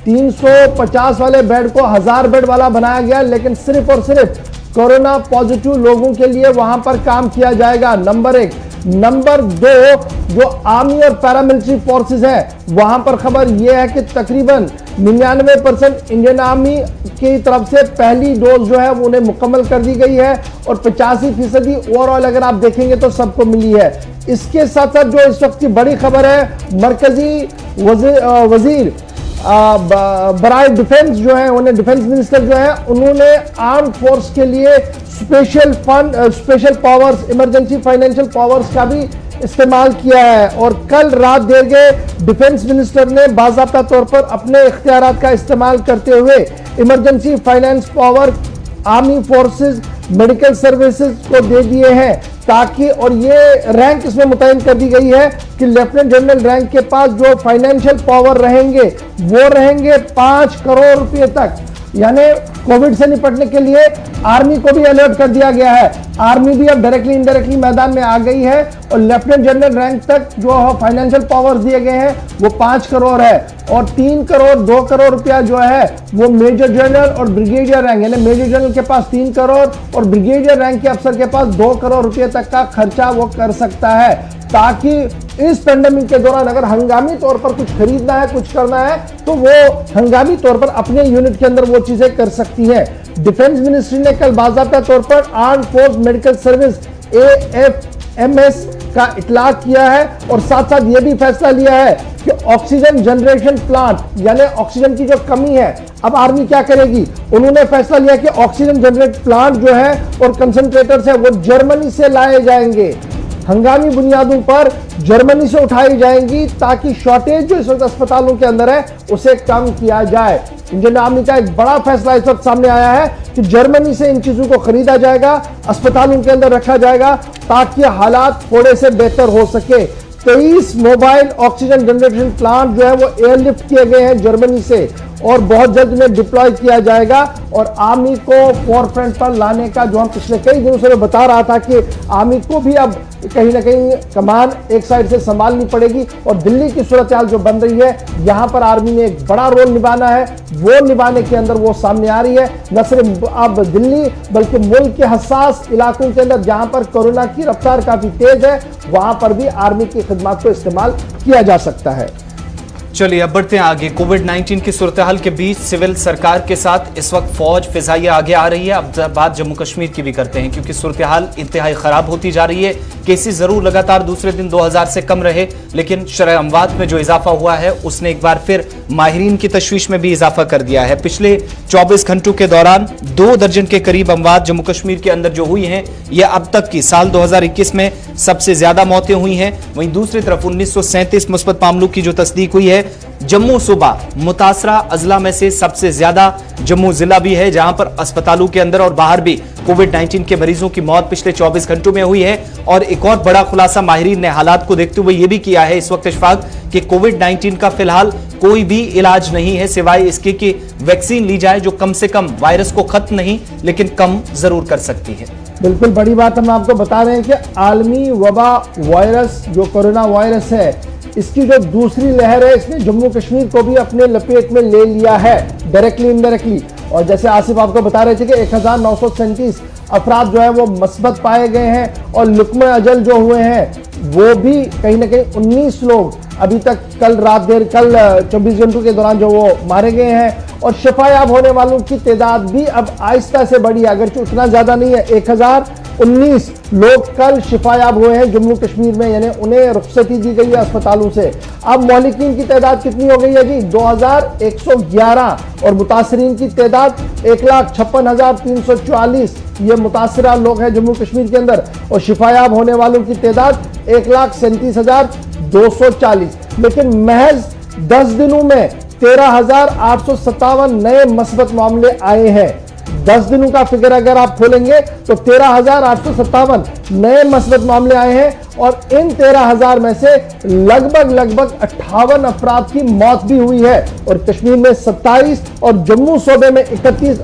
350 वाले बेड को 1000 बेड वाला बनाया गया, लेकिन सिर्फ और सिर्फ कोरोना पॉजिटिव लोगों के लिए वहां पर काम किया जाएगा। नंबर 1। नंबर 2, जो आर्मी और पैरामिलिट्री फोर्सेस है वहां पर खबर यह है कि तकरीबन 99% इंडियन आर्मी की तरफ से पहली डोज जो है वो उन्हें मुकम्मल कर दी गई है और 85% ओवरऑल अगर आप देखेंगे तो सबको मिली है। इसके साथ साथ जो इस वक्त की बड़ी खबर है, मरकजी वजीर बराए डिफेंस जो है, उन्हें डिफेंस मिनिस्टर जो है, उन्होंने आर्म फोर्स के लिए special fund, special powers, emergency financial powers का भी इस्तेमाल किया है। और कल रात देर गए डिफेंस मिनिस्टर ने बाज़ाब्ता तौर पर अपने इख्तियारात का इस्तेमाल करते हुए emergency finance power army forces medical services को दे दिए हैं ताकि, और ये रैंक इसमें मुतयन कर दी गई है कि लेफ्टिनेंट जनरल रैंक के पास जो फाइनेंशियल पावर रहेंगे वो रहेंगे 5 करोड़ रुपए तक। यानी कोविड से निपटने के लिए आर्मी को भी अलर्ट कर दिया गया है। आर्मी भी अब डायरेक्टली इनडायरेक्टली मैदान में आ गई है और लेफ्टिनेंट जनरल रैंक तक जो फाइनेंशियल पावर्स दिए गए हैं वो 5 करोड़ है और 3 करोड़ 2 करोड़ रुपया जो है वो मेजर जनरल और ब्रिगेडियर रैंक, यानी मेजर जनरल के पास 3 करोड़ और ब्रिगेडियर रैंक के अफसर के पास 2 करोड़ रुपए तक का खर्चा वो कर सकता है, ताकि इस पेंडेमिक के दौरान अगर हंगामी तौर पर कुछ खरीदना है, कुछ करना है, तो वो हंगामी तौर पर अपने यूनिट के अंदर वो चीजें कर सकती है। डिफेंस मिनिस्ट्री ने कल बाज़ाब्ता तौर पर arm force medical service AFMS का इतलाक किया है और साथ साथ ये भी फैसला लिया है कि ऑक्सीजन जनरेशन प्लांट, यानी ऑक्सीजन की जो कमी है, अब आर्मी क्या करेगी, उन्होंने फैसला लिया कि ऑक्सीजन जनरेट प्लांट जो है और कंसंट्रेटर्स है वो जर्मनी से लाए जाएंगे, हंगामी बुनियादों पर जर्मनी से उठाई जाएंगी ताकि शॉर्टेज जो इस वक्त अस्पतालों के अंदर है उसे कम किया जाए। इंडियन आर्मी का एक बड़ा फैसला इस वक्त सामने आया है कि जर्मनी से इन चीजों को खरीदा जाएगा, अस्पतालों के अंदर रखा जाएगा ताकि हालात थोड़े से बेहतर हो सके। 23 मोबाइल ऑक्सीजन जनरेशन प्लांट जो है वो एयरलिफ्ट किए गए हैं जर्मनी से और बहुत जल्द उन्हें डिप्लॉय किया जाएगा और आर्मी को फोरफ्रंट पर लाने का, जो हम पिछले कई दिनों से बता रहा था कि आर्मी को भी अब कहीं ना कहीं कमान एक साइड से संभालनी पड़ेगी और दिल्ली की सूरत हाल जो बन रही है यहाँ पर आर्मी ने एक बड़ा रोल निभाना है, वो निभाने के अंदर वो सामने आ रही है। न सिर्फ अब दिल्ली बल्कि मुल्क के हसास इलाकों के अंदर जहां पर कोरोना की रफ्तार काफी तेज है वहां पर भी आर्मी की खिदमत को इस्तेमाल किया जा सकता है। चलिए अब बढ़ते हैं आगे। कोविड-19 की सूरत हाल के बीच सिविल सरकार के साथ इस वक्त फौज फिजाइया आगे आ रही है। अब बात जम्मू कश्मीर की भी करते हैं क्योंकि सूरत हाल इंतहाई खराब होती जा रही है। केसेस जरूर लगातार दूसरे दिन 2000 से कम रहे, लेकिन शरह अमवात में जो इजाफा हुआ है उसने एक बार फिर माहिरीन की तशवीश में भी इजाफा कर दिया है। पिछले 24 घंटों के दौरान 2 दर्जन के करीब अमवात जम्मू कश्मीर के अंदर जो हुई हैं, यह अब तक की साल 2021 में सबसे ज्यादा मौतें हुई हैं। वहीं दूसरी तरफ 1937 मुस्बत मामलों की जो तस्दीक हुई है। जम्मू सूबा मुतासरा अजला में से सबसे ज्यादा जम्मू जिला भी है, जहां पर अस्पतालों के अंदर और बाहर भी कोविड-19 के मरीजों की मौत पिछले 24 घंटों में हुई है। और एक और बड़ा खुलासा माहिरीन ने हालात को देखते हुए यह भी किया है इस वक्त इशफाक कि कोविड-19 का फिलहाल कोई भी इलाज नहीं है सिवाय इसके कि वैक्सीन ली जाए जो कम से कम वायरस को खत्म नहीं लेकिन कम जरूर कर सकती है। बिल्कुल बड़ी बात हम आपको बता रहे हैं कि आलमी वबा वायरस जो कोरोना वायरस है, इसकी जो दूसरी लहर है इसने जम्मू कश्मीर को भी अपने लपेट में ले लिया है, डायरेक्टली इनडायरेक्टली। और जैसे आसिफ आपको बता रहे थे कि 1937 अफराद जो है वो मस्बत पाए गए हैं और लुक्म अजल जो हुए हैं वो भी कहीं ना कहीं 19 लोग अभी तक कल 24 घंटों के दौरान जो वो मारे गए हैं। और शिफायाब होने वालों की तादाद भी अब आहिस्ता से बढ़ी, अगर उतना ज्यादा नहीं है, 19 लोग कल शिफायाब हुए हैं जम्मू कश्मीर में, यानी उन्हें रुखसती दी गई है अस्पतालों से। अब मौलिकीन की तादाद कितनी हो गई है जी? 2111 और मुतासरीन की तादाद 1,56,344। ये मुतासरा लोग हैं जम्मू कश्मीर के अंदर, और शिफायाब होने वालों की तादाद 1,37,240। लेकिन महज 10 दिनों में 13,857 नए मस्बत मामले आए हैं। 10 दिनों का फिगर अगर आप खोलेंगे तो 13,857 नए मस्बत मामले आए हैं, और इन 13,000 में से लगभग 58 अफराद की मौत भी हुई है, और कश्मीर में 27 और जम्मू सूबे में 31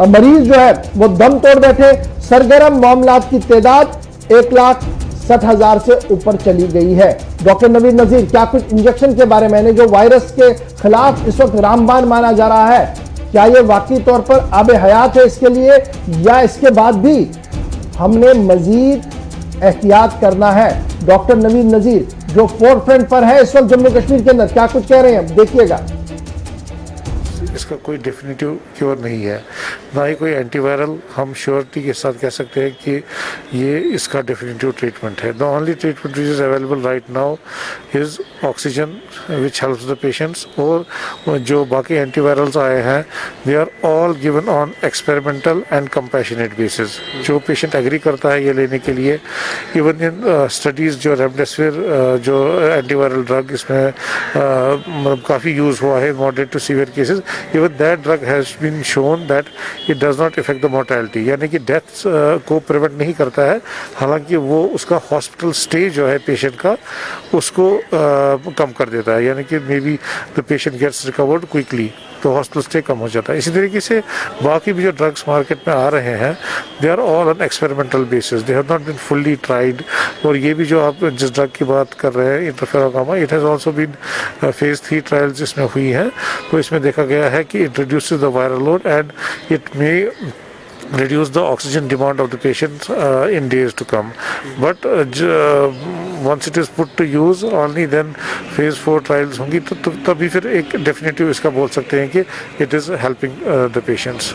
मरीज जो है वो दम तोड़ बैठे। सरगर्म मामलात की तादाद 1,60,000 से ऊपर चली गई है। डॉक्टर नवीद नजीर, क्या कुछ इंजेक्शन के बारे में, जो वायरस के खिलाफ इस वक्त रामबाण माना जा रहा है, क्या यह वाकई तौर पर आबे हयात है इसके लिए, या इसके बाद भी हमने मजीद एहतियात करना है? डॉक्टर नवीद नजीर जो फोरफ्रंट पर है इस वक्त जम्मू कश्मीर के अंदर, क्या कुछ कह रहे हैं, देखिएगा। इसका कोई डेफिनेटिव क्योर नहीं है, ना ही कोई एंटीवायरल हम श्योरिटी के साथ कह सकते हैं कि ये इसका डेफिनेटिव ट्रीटमेंट है। The only treatment which is available right now is oxygen which helps the patients, और जो बाकी एंटीवायरल्स आए हैं they are all given on experimental and compassionate basis. जो पेशेंट एग्री करता है ये लेने के लिए, इवन इन स्टडीज़ जो रेमडेसिविर जो एंटीवायरल ड्रग इसमें मतलब काफ़ी यूज़ हुआ है moderate to severe cases, even that drug has been shown that it does not affect the mortality, यानी कि डेथ को प्रिवेंट नहीं करता है, हालांकि वो उसका हॉस्पिटल स्टे जो है पेशेंट का उसको कम कर देता है, यानी कि maybe the patient gets recovered quickly, तो हॉस्पिटल स्टे कम हो जाता है। इसी तरीके से बाकी भी जो ड्रग्स मार्केट में आ रहे हैं they are all on experimental basis, they have not been fully tried. और ये भी जो आप जिस ड्रग की बात कर रहे हैं interferon gamma, it has also been phase 3 trials इसमें हुई हैं, तो इसमें देखा गया है कि it reduces the viral load and it may reduce the oxygen demand of the patients in days to come, but once it is put to use only then phase 4 trials होंगी, तो तभी फिर एक डेफिनेटिव इसका बोल सकते हैं कि it is helping the patients।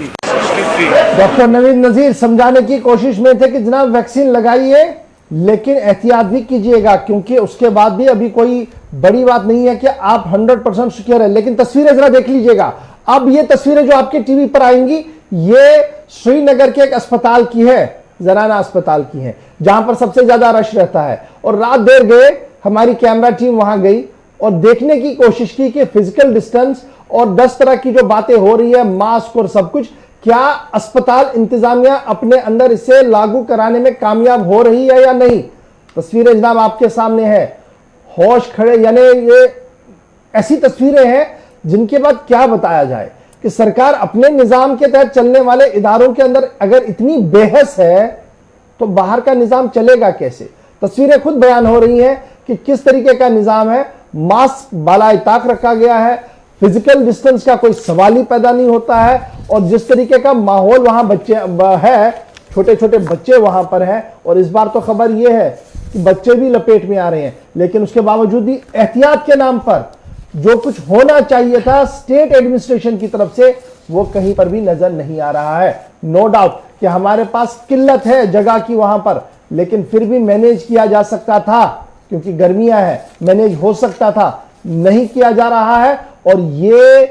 Doctor Naveed Nazir समझाने की कोशिश में थे कि जनाब वैक्सीन लगाइए लेकिन एहतियात भी कीजिएगा, क्योंकि उसके बाद भी अभी कोई बड़ी बात नहीं है कि आप 100% सिक्योर है। लेकिन तस्वीरें जरा देख लीजिएगा। अब ये तस्वीरें जो आपके टीवी पर आएंगी ये श्रीनगर के एक अस्पताल की है, जराना अस्पताल की है, जहां पर सबसे ज्यादा रश रहता है। और रात देर गए हमारी कैमरा टीम वहां गई और देखने की कोशिश की कि फिजिकल डिस्टेंस और 10 तरह की जो बातें हो रही है, मास्क और सब कुछ, क्या अस्पताल इंतजामिया अपने अंदर इसे लागू कराने में कामयाब हो रही है या नहीं। तस्वीरें जनाब आपके सामने है, होश खड़े, यानी ये ऐसी तस्वीरें हैं जिनके बाद क्या बताया जाए कि सरकार अपने निजाम के तहत चलने वाले इदारों के अंदर अगर इतनी बेहस है तो बाहर का निजाम चलेगा कैसे। तस्वीरें खुद बयान हो रही हैं कि किस तरीके का निजाम है, मास्क बालाए ताक रखा गया है, फिजिकल डिस्टेंस का कोई सवाल ही पैदा नहीं होता है, और जिस तरीके का माहौल वहां बच्चे है, छोटे छोटे बच्चे वहां पर हैं, और इस बार तो खबर यह है कि बच्चे भी लपेट में आ रहे हैं, लेकिन उसके बावजूद भी एहतियात के नाम पर जो कुछ होना चाहिए था स्टेट एडमिनिस्ट्रेशन की तरफ से वो कहीं पर भी नजर नहीं आ रहा है। नो डाउट कि हमारे पास किल्लत है जगह की वहां पर, लेकिन फिर भी मैनेज किया जा सकता था, क्योंकि गर्मियां हैं, मैनेज हो सकता था, नहीं किया जा रहा है। और ये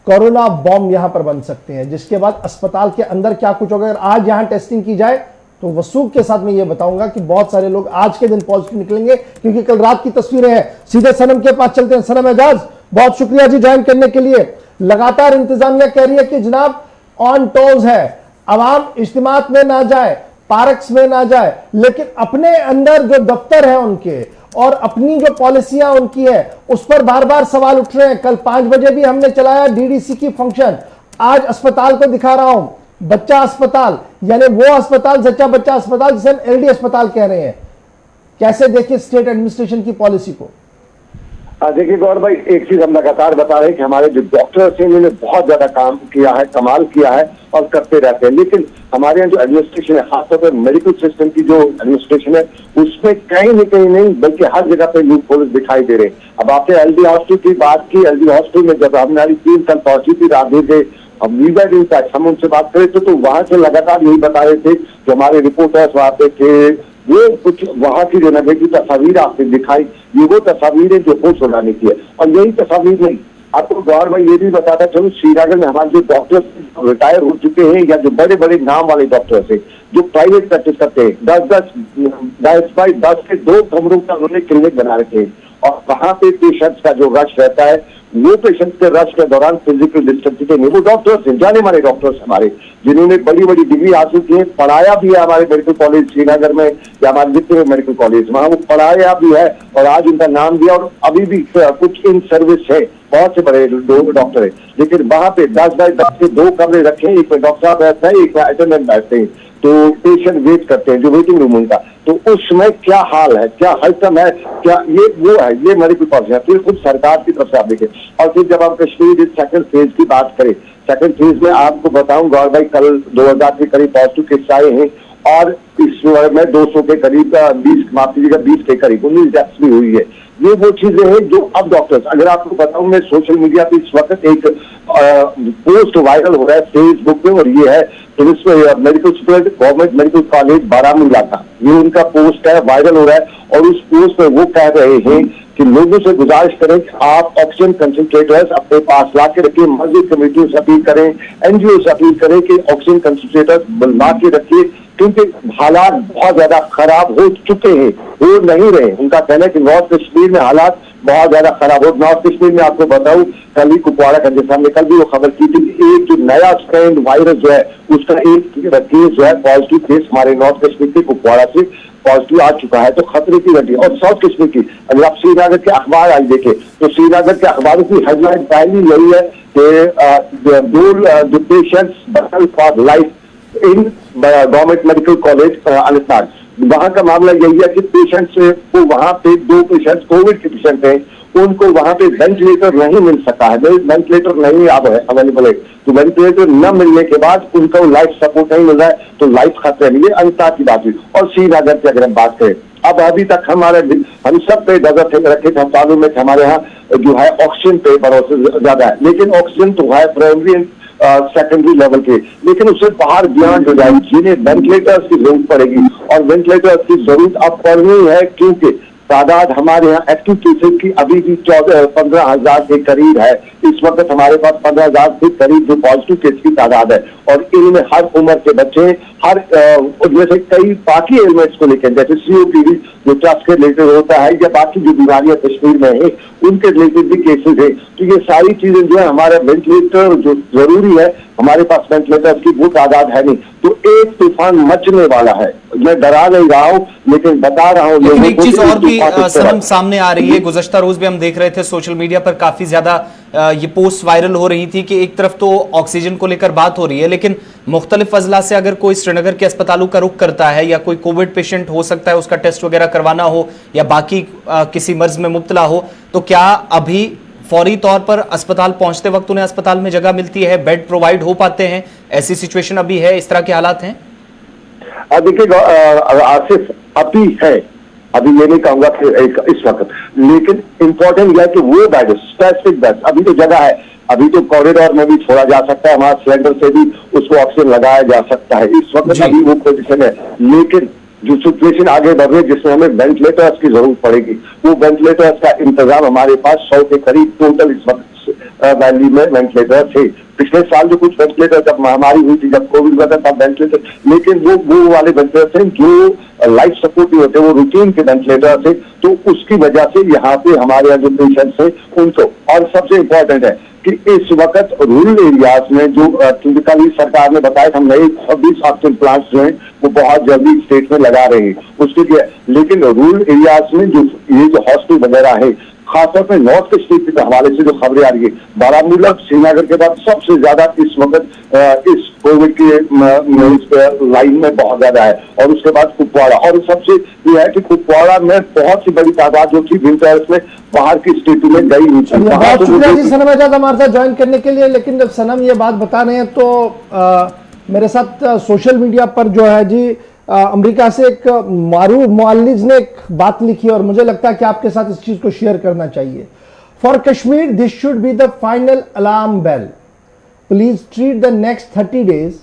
कोरोना बॉम्ब यहां पर बन सकते हैं, जिसके बाद अस्पताल के अंदर क्या कुछ होगा। अगर आज यहां टेस्टिंग की जाए तो वसूख के साथ मैं ये बताऊंगा कि बहुत सारे लोग आज के दिन पॉजिटिव निकलेंगे, क्योंकि कल रात की तस्वीरें हैं। सीधे सनम के पास चलते हैं। सनम एजाज, बहुत शुक्रिया जी ज्वाइन करने के लिए। लगातार इंतजामिया कह रही है कि जनाब ऑन टोज है, अवाम इज्तिमात में ना जाए, पार्क्स में ना जाए, लेकिन अपने अंदर जो दफ्तर है उनके और अपनी जो पॉलिसियां उनकी है उस पर बार बार सवाल उठ रहे हैं। कल 5 बजे भी हमने चलाया डीडीसी की फंक्शन, आज अस्पताल को दिखा रहा हूं, बच्चा अस्पताल, यानी वो अस्पताल सच्चा बच्चा अस्पताल जिसे हम एलडी अस्पताल कह रहे हैं। कैसे देखिए स्टेट एडमिनिस्ट्रेशन की पॉलिसी को। देखिए गौर भाई, एक चीज हम लगातार बता रहे हैं कि हमारे जो डॉक्टर्स हैं उन्होंने बहुत ज्यादा काम किया है, कमाल किया है और करते रहते हैं, लेकिन हमारे यहाँ जो एडमिनिस्ट्रेशन है, खासतौर पर मेडिकल सिस्टम की जो एडमिनिस्ट्रेशन है उसमें कहीं न कहीं नहीं बल्कि हर जगह पे लूप होल्स दिखाई दे रहे हैं। अब आपने एलडी हॉस्पिटल की बात की, एलडी हॉस्पिटल में जब हमारी टीम कल पहुंची थी रात देर अब वीवर इम्पैक्ट हम उनसे बात करें तो वहां से लगातार यही बता रहे थे जो हमारे रिपोर्टर्स वहां पे थे, वो कुछ वहां की जो नेगेटिव तस्वीर आपने दिखाई, ये वो तस्वीरें जो होश उड़ाने की है। और यही तस्वीर नहीं, आपको गौर भाई ये भी बताता चलो, श्रीनगर में हमारे जो डॉक्टर्स रिटायर हो चुके हैं या जो बड़े बड़े नाम वाले डॉक्टर्स हैं जो प्राइवेट प्रैक्टिस करते हैं, 10 बाई 10 के 2 कमरों का उन्होंने क्लिनिक बना रखे हैं। और वहां पे पेशेंट्स का जो रश रहता है, वो पेशेंट्स के रश के दौरान फिजिकल डिस्टेंसिंग नहीं, वो डॉक्टर्स हैं, जाने माने डॉक्टर्स हमारे, जिन्होंने बड़ी बड़ी डिग्री हासिल की है, पढ़ाया भी है हमारे मेडिकल कॉलेज श्रीनगर में या हमारे जितने मेडिकल कॉलेज वहां वो पढ़ाया भी है और आज उनका नाम दिया और अभी भी कुछ इन सर्विस है, बहुत से बड़े डॉक्टर है। लेकिन वहां पे 10 बाई 10 के 2 कमरे रखे, एक में डॉक्टर साहब बैठते हैं, एक में अटेंडेंट बैठते हैं, तो पेशेंट वेट करते हैं जो वेटिंग रूम उनका, तो उसमें क्या हाल है, क्या हलचल है, क्या ये वो है, ये मेडिकल कॉलेज है। फिर खुद सरकार की तरफ से आप देखें। और फिर जब हम कश्मीर सेकंड फेज की बात करें, सेकंड फेज में आपको बताऊं गौर भाई, कल 2000 के करीब पॉजिटिव केस आए हैं और इस में 200 के करीब 20 के करीब 19 डेथ्स भी हुई है। ये वो चीजें हैं जो अब डॉक्टर्स, अगर आपको बताऊं मैं सोशल मीडिया पे इस वक्त एक पोस्ट वायरल हो रहा है फेसबुक पे, और ये है medical student government medical college Baramulla का, ये उनका पोस्ट है, वायरल हो रहा है। और उस पोस्ट में वो कह रहे हैं कि लोगों से गुजारिश करें कि आप ऑक्सीजन कंसंट्रेटर्स अपने पास ला के रखिए, मस्जिद कमेटियों से अपील करें, एनजीओ से अपील करें कि ऑक्सीजन कंसंट्रेटर्स ला के रखिए, क्योंकि हालात बहुत ज्यादा खराब हो चुके हैं, हो नहीं रहे। उनका कहना है कि नॉर्थ कश्मीर में हालात बहुत ज्यादा खराब हो। नॉर्थ कश्मीर में आपको बताऊं, कल ही कुपवाड़ा का, जैसे हमने कल भी वो खबर की थी कि एक जो नया स्ट्रेन वायरस जो है उसका एक केस जो है पॉजिटिव केस हमारे नॉर्थ कश्मीर के कुपवाड़ा से पॉजिटिव आ चुका है, तो खतरे की घटी। और साउथ कश्मीर की अगर आप श्रीनगर के अखबार आज देखें तो श्रीनगर के अखबारों की हेडलाइन पहली यही है कि जो patients for life in government medical college Anantnag, वहां का मामला यही है कि पेशेंट्स को वहां पे 2 पेशेंट्स कोविड के पेशेंट हैं, उनको वहां पे वेंटिलेटर नहीं मिल सका है, वेंटिलेटर नहीं अब है अवेलेबल है, तो वेंटिलेटर न मिलने के बाद उनका लाइफ सपोर्ट नहीं मिल रहा है, तो लाइफ खतरे में, ये अंतर की बात हुई। और श्रीनगर की अगर हम बात करें, अब अभी तक हम सब पे नजर रखे थे, हम मालूम में हमारे यहाँ जो है ऑक्सीजन पे भरोसे ज्यादा है, लेकिन ऑक्सीजन तो है प्राइमरी सेकेंडरी लेवल के, लेकिन उससे बाहर बियॉन्ड हो जाएगी, जिन्हें वेंटिलेटर्स की जरूरत पड़ेगी। और वेंटिलेटर्स की जरूरत अब पड़नी है क्योंकि तादाद हमारे यहाँ एक्टिव केसेस की अभी भी 15,000 के करीब है। इस वक्त हमारे पास 15,000 के करीब जो पॉजिटिव केस की तादाद है, और इनमें हर उम्र के बच्चे, हर जैसे कई बाकी एलिमेंट्स को लेकर, जैसे COPD जो ट्रस्ट के रिलेटेड होता है या बाकी जो बीमारियां कश्मीर में है उनके रिलेटेड भी केसेज है। तो ये सारी चीजें जो है, हमारा वेंटिलेटर जो जरूरी है, हमारे पास वेंटिलेटर की वो तादाद है नहीं, तो एक तूफान मचने वाला है। मैं डरा नहीं रहा हूँ, लेकिन बता रहा हूँ। लेकिन एक चीज और भी सनम सामने आ रही है, गुज़श्ता रोज भी हम देख रहे थे सोशल मीडिया पर काफी ज्यादा ये पोस्ट वायरल हो रही थी कि एक तरफ तो ऑक्सीजन को लेकर बात हो रही है, लेकिन मुख्तलिफ अजला से अगर कोई श्रीनगर के अस्पतालों का रुख करता है या कोई कोविड पेशेंट हो सकता है, उसका टेस्ट वगैरह करवाना हो या बाकी किसी मर्ज में मुब्तला हो, तो क्या अभी फौरी तौर पर अस्पताल पहुंचते वक्त उन्हें अस्पताल में जगह मिलती है, बेड प्रोवाइड हो पाते हैं? ऐसी सिचुएशन अभी है, इस तरह के हालात हैं? देखिए आसिफ, अभी है, अभी ये नहीं कहूंगा कि इस वक्त, लेकिन इंपॉर्टेंट यह है कि वो बेड, स्पेसिफिक बेड, अभी तो जगह है, अभी तो कॉरिडोर में भी छोड़ा जा सकता है, हमारे सिलेंडर से भी उसको ऑक्सीजन लगाया जा सकता है, इस वक्त अभी वो पोजिशन है। लेकिन जो सिचुएशन आगे बढ़ रही है जिसमें हमें वेंटिलेटर्स की जरूरत पड़ेगी, वो वेंटिलेटर्स का इंतजाम हमारे पास 100 के करीब टोटल इस वक्त वैली में वेंटिलेटर थे। पिछले साल जो कुछ वेंटिलेटर जब महामारी हुई थी, जब कोविड हुआ था, तब वेंटिलेटर, लेकिन वो वाले वेंटिलेटर थे जो लाइफ सपोर्ट नहीं होते, वो रूटीन के वेंटिलेटर थे, तो उसकी वजह से यहाँ पे हमारे यहाँ जो पेशेंट्स हैं उनको। और सबसे इम्पोर्टेंट है कि इस वक्त रूरल एरियाज में जो कल ही सरकार ने बताया हम नए 26 ऑक्सीजन प्लांट्स जो हैं वो बहुत जल्दी स्टेट में लगा रहे हैं उसके लिए, लेकिन रूरल एरियाज में जो ये जो हॉस्पिटल वगैरह है, खासतौर पर नॉर्थ कश्मीर के हवाले से जो खबरें आ रही है, बारामूला श्रीनगर के बाद सबसे ज्यादा इस वक्त इस कोविड की लाइन में बहुत ज्यादा है, और उसके बाद कुपवाड़ा, और सबसे ये है कि कुपवाड़ा में बहुत सी बड़ी तादाद जो थी विंटर्स में बाहर की स्टेटों में गई हुई थी। बहुत शुक्रिया जी सनम आजाद हमारे साथ ज्वाइन करने के लिए। लेकिन जब सनम ये बात बता रहे हैं तो मेरे साथ सोशल मीडिया पर जो है जी अमेरिका से एक मारूफ मुअल्लिज ने एक बात लिखी और मुझे लगता है कि आपके साथ इस चीज को शेयर करना चाहिए। For Kashmir this should be the final alarm bell. Please treat the next 30 days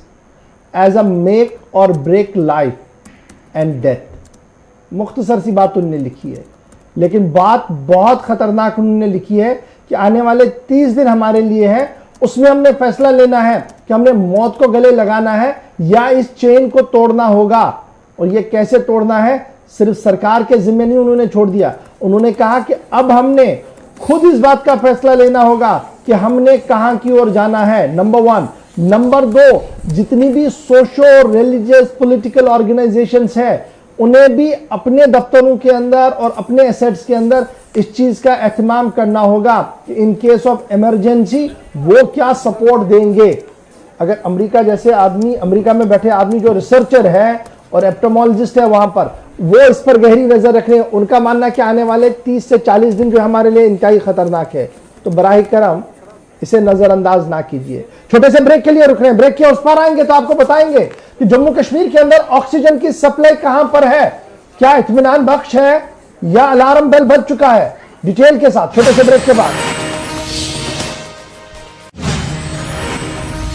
as a make or break life and death. मुख्तसर सी बात उन्होंने लिखी है, लेकिन बात बहुत खतरनाक उन्होंने लिखी है कि आने वाले 30 दिन हमारे लिए है, उसमें हमने फैसला लेना है कि हमने मौत को गले लगाना है या इस चेन को तोड़ना होगा। और ये कैसे तोड़ना है सिर्फ सरकार के जिम्मे नहीं उन्होंने छोड़ दिया, उन्होंने कहा कि अब हमने खुद इस बात का फैसला लेना होगा कि हमने कहां की ओर जाना है, नंबर 1। नंबर 2, जितनी भी सोशो रिलीजियस पॉलिटिकल ऑर्गेनाइजेशंस है उन्हें भी अपने दफ्तरों के अंदर और अपने एसेट्स के अंदर इस चीज का एहतमाम करना होगा कि इन केस ऑफ इमरजेंसी वो क्या सपोर्ट देंगे। अगर अमेरिका जैसे आदमी, अमेरिका में बैठे आदमी जो रिसर्चर है और एप्टोमोलॉजिस्ट है वहां पर, वो इस पर गहरी नजर रख रहे हैं, उनका मानना कि आने वाले 30 से 40 दिन जो हमारे लिए इंतहाई खतरनाक है, तो बराह करम इसे नजरअंदाज ना कीजिए। छोटे से ब्रेक के लिए रुक रहे हैं, ब्रेक के उस पार आएंगे तो आपको बताएंगे कि जम्मू कश्मीर के अंदर ऑक्सीजन की सप्लाई कहां पर है, क्या इत्मीनान बख्श है या अलार्म बेल बज चुका है, डिटेल के साथ छोटे से ब्रेक के बाद।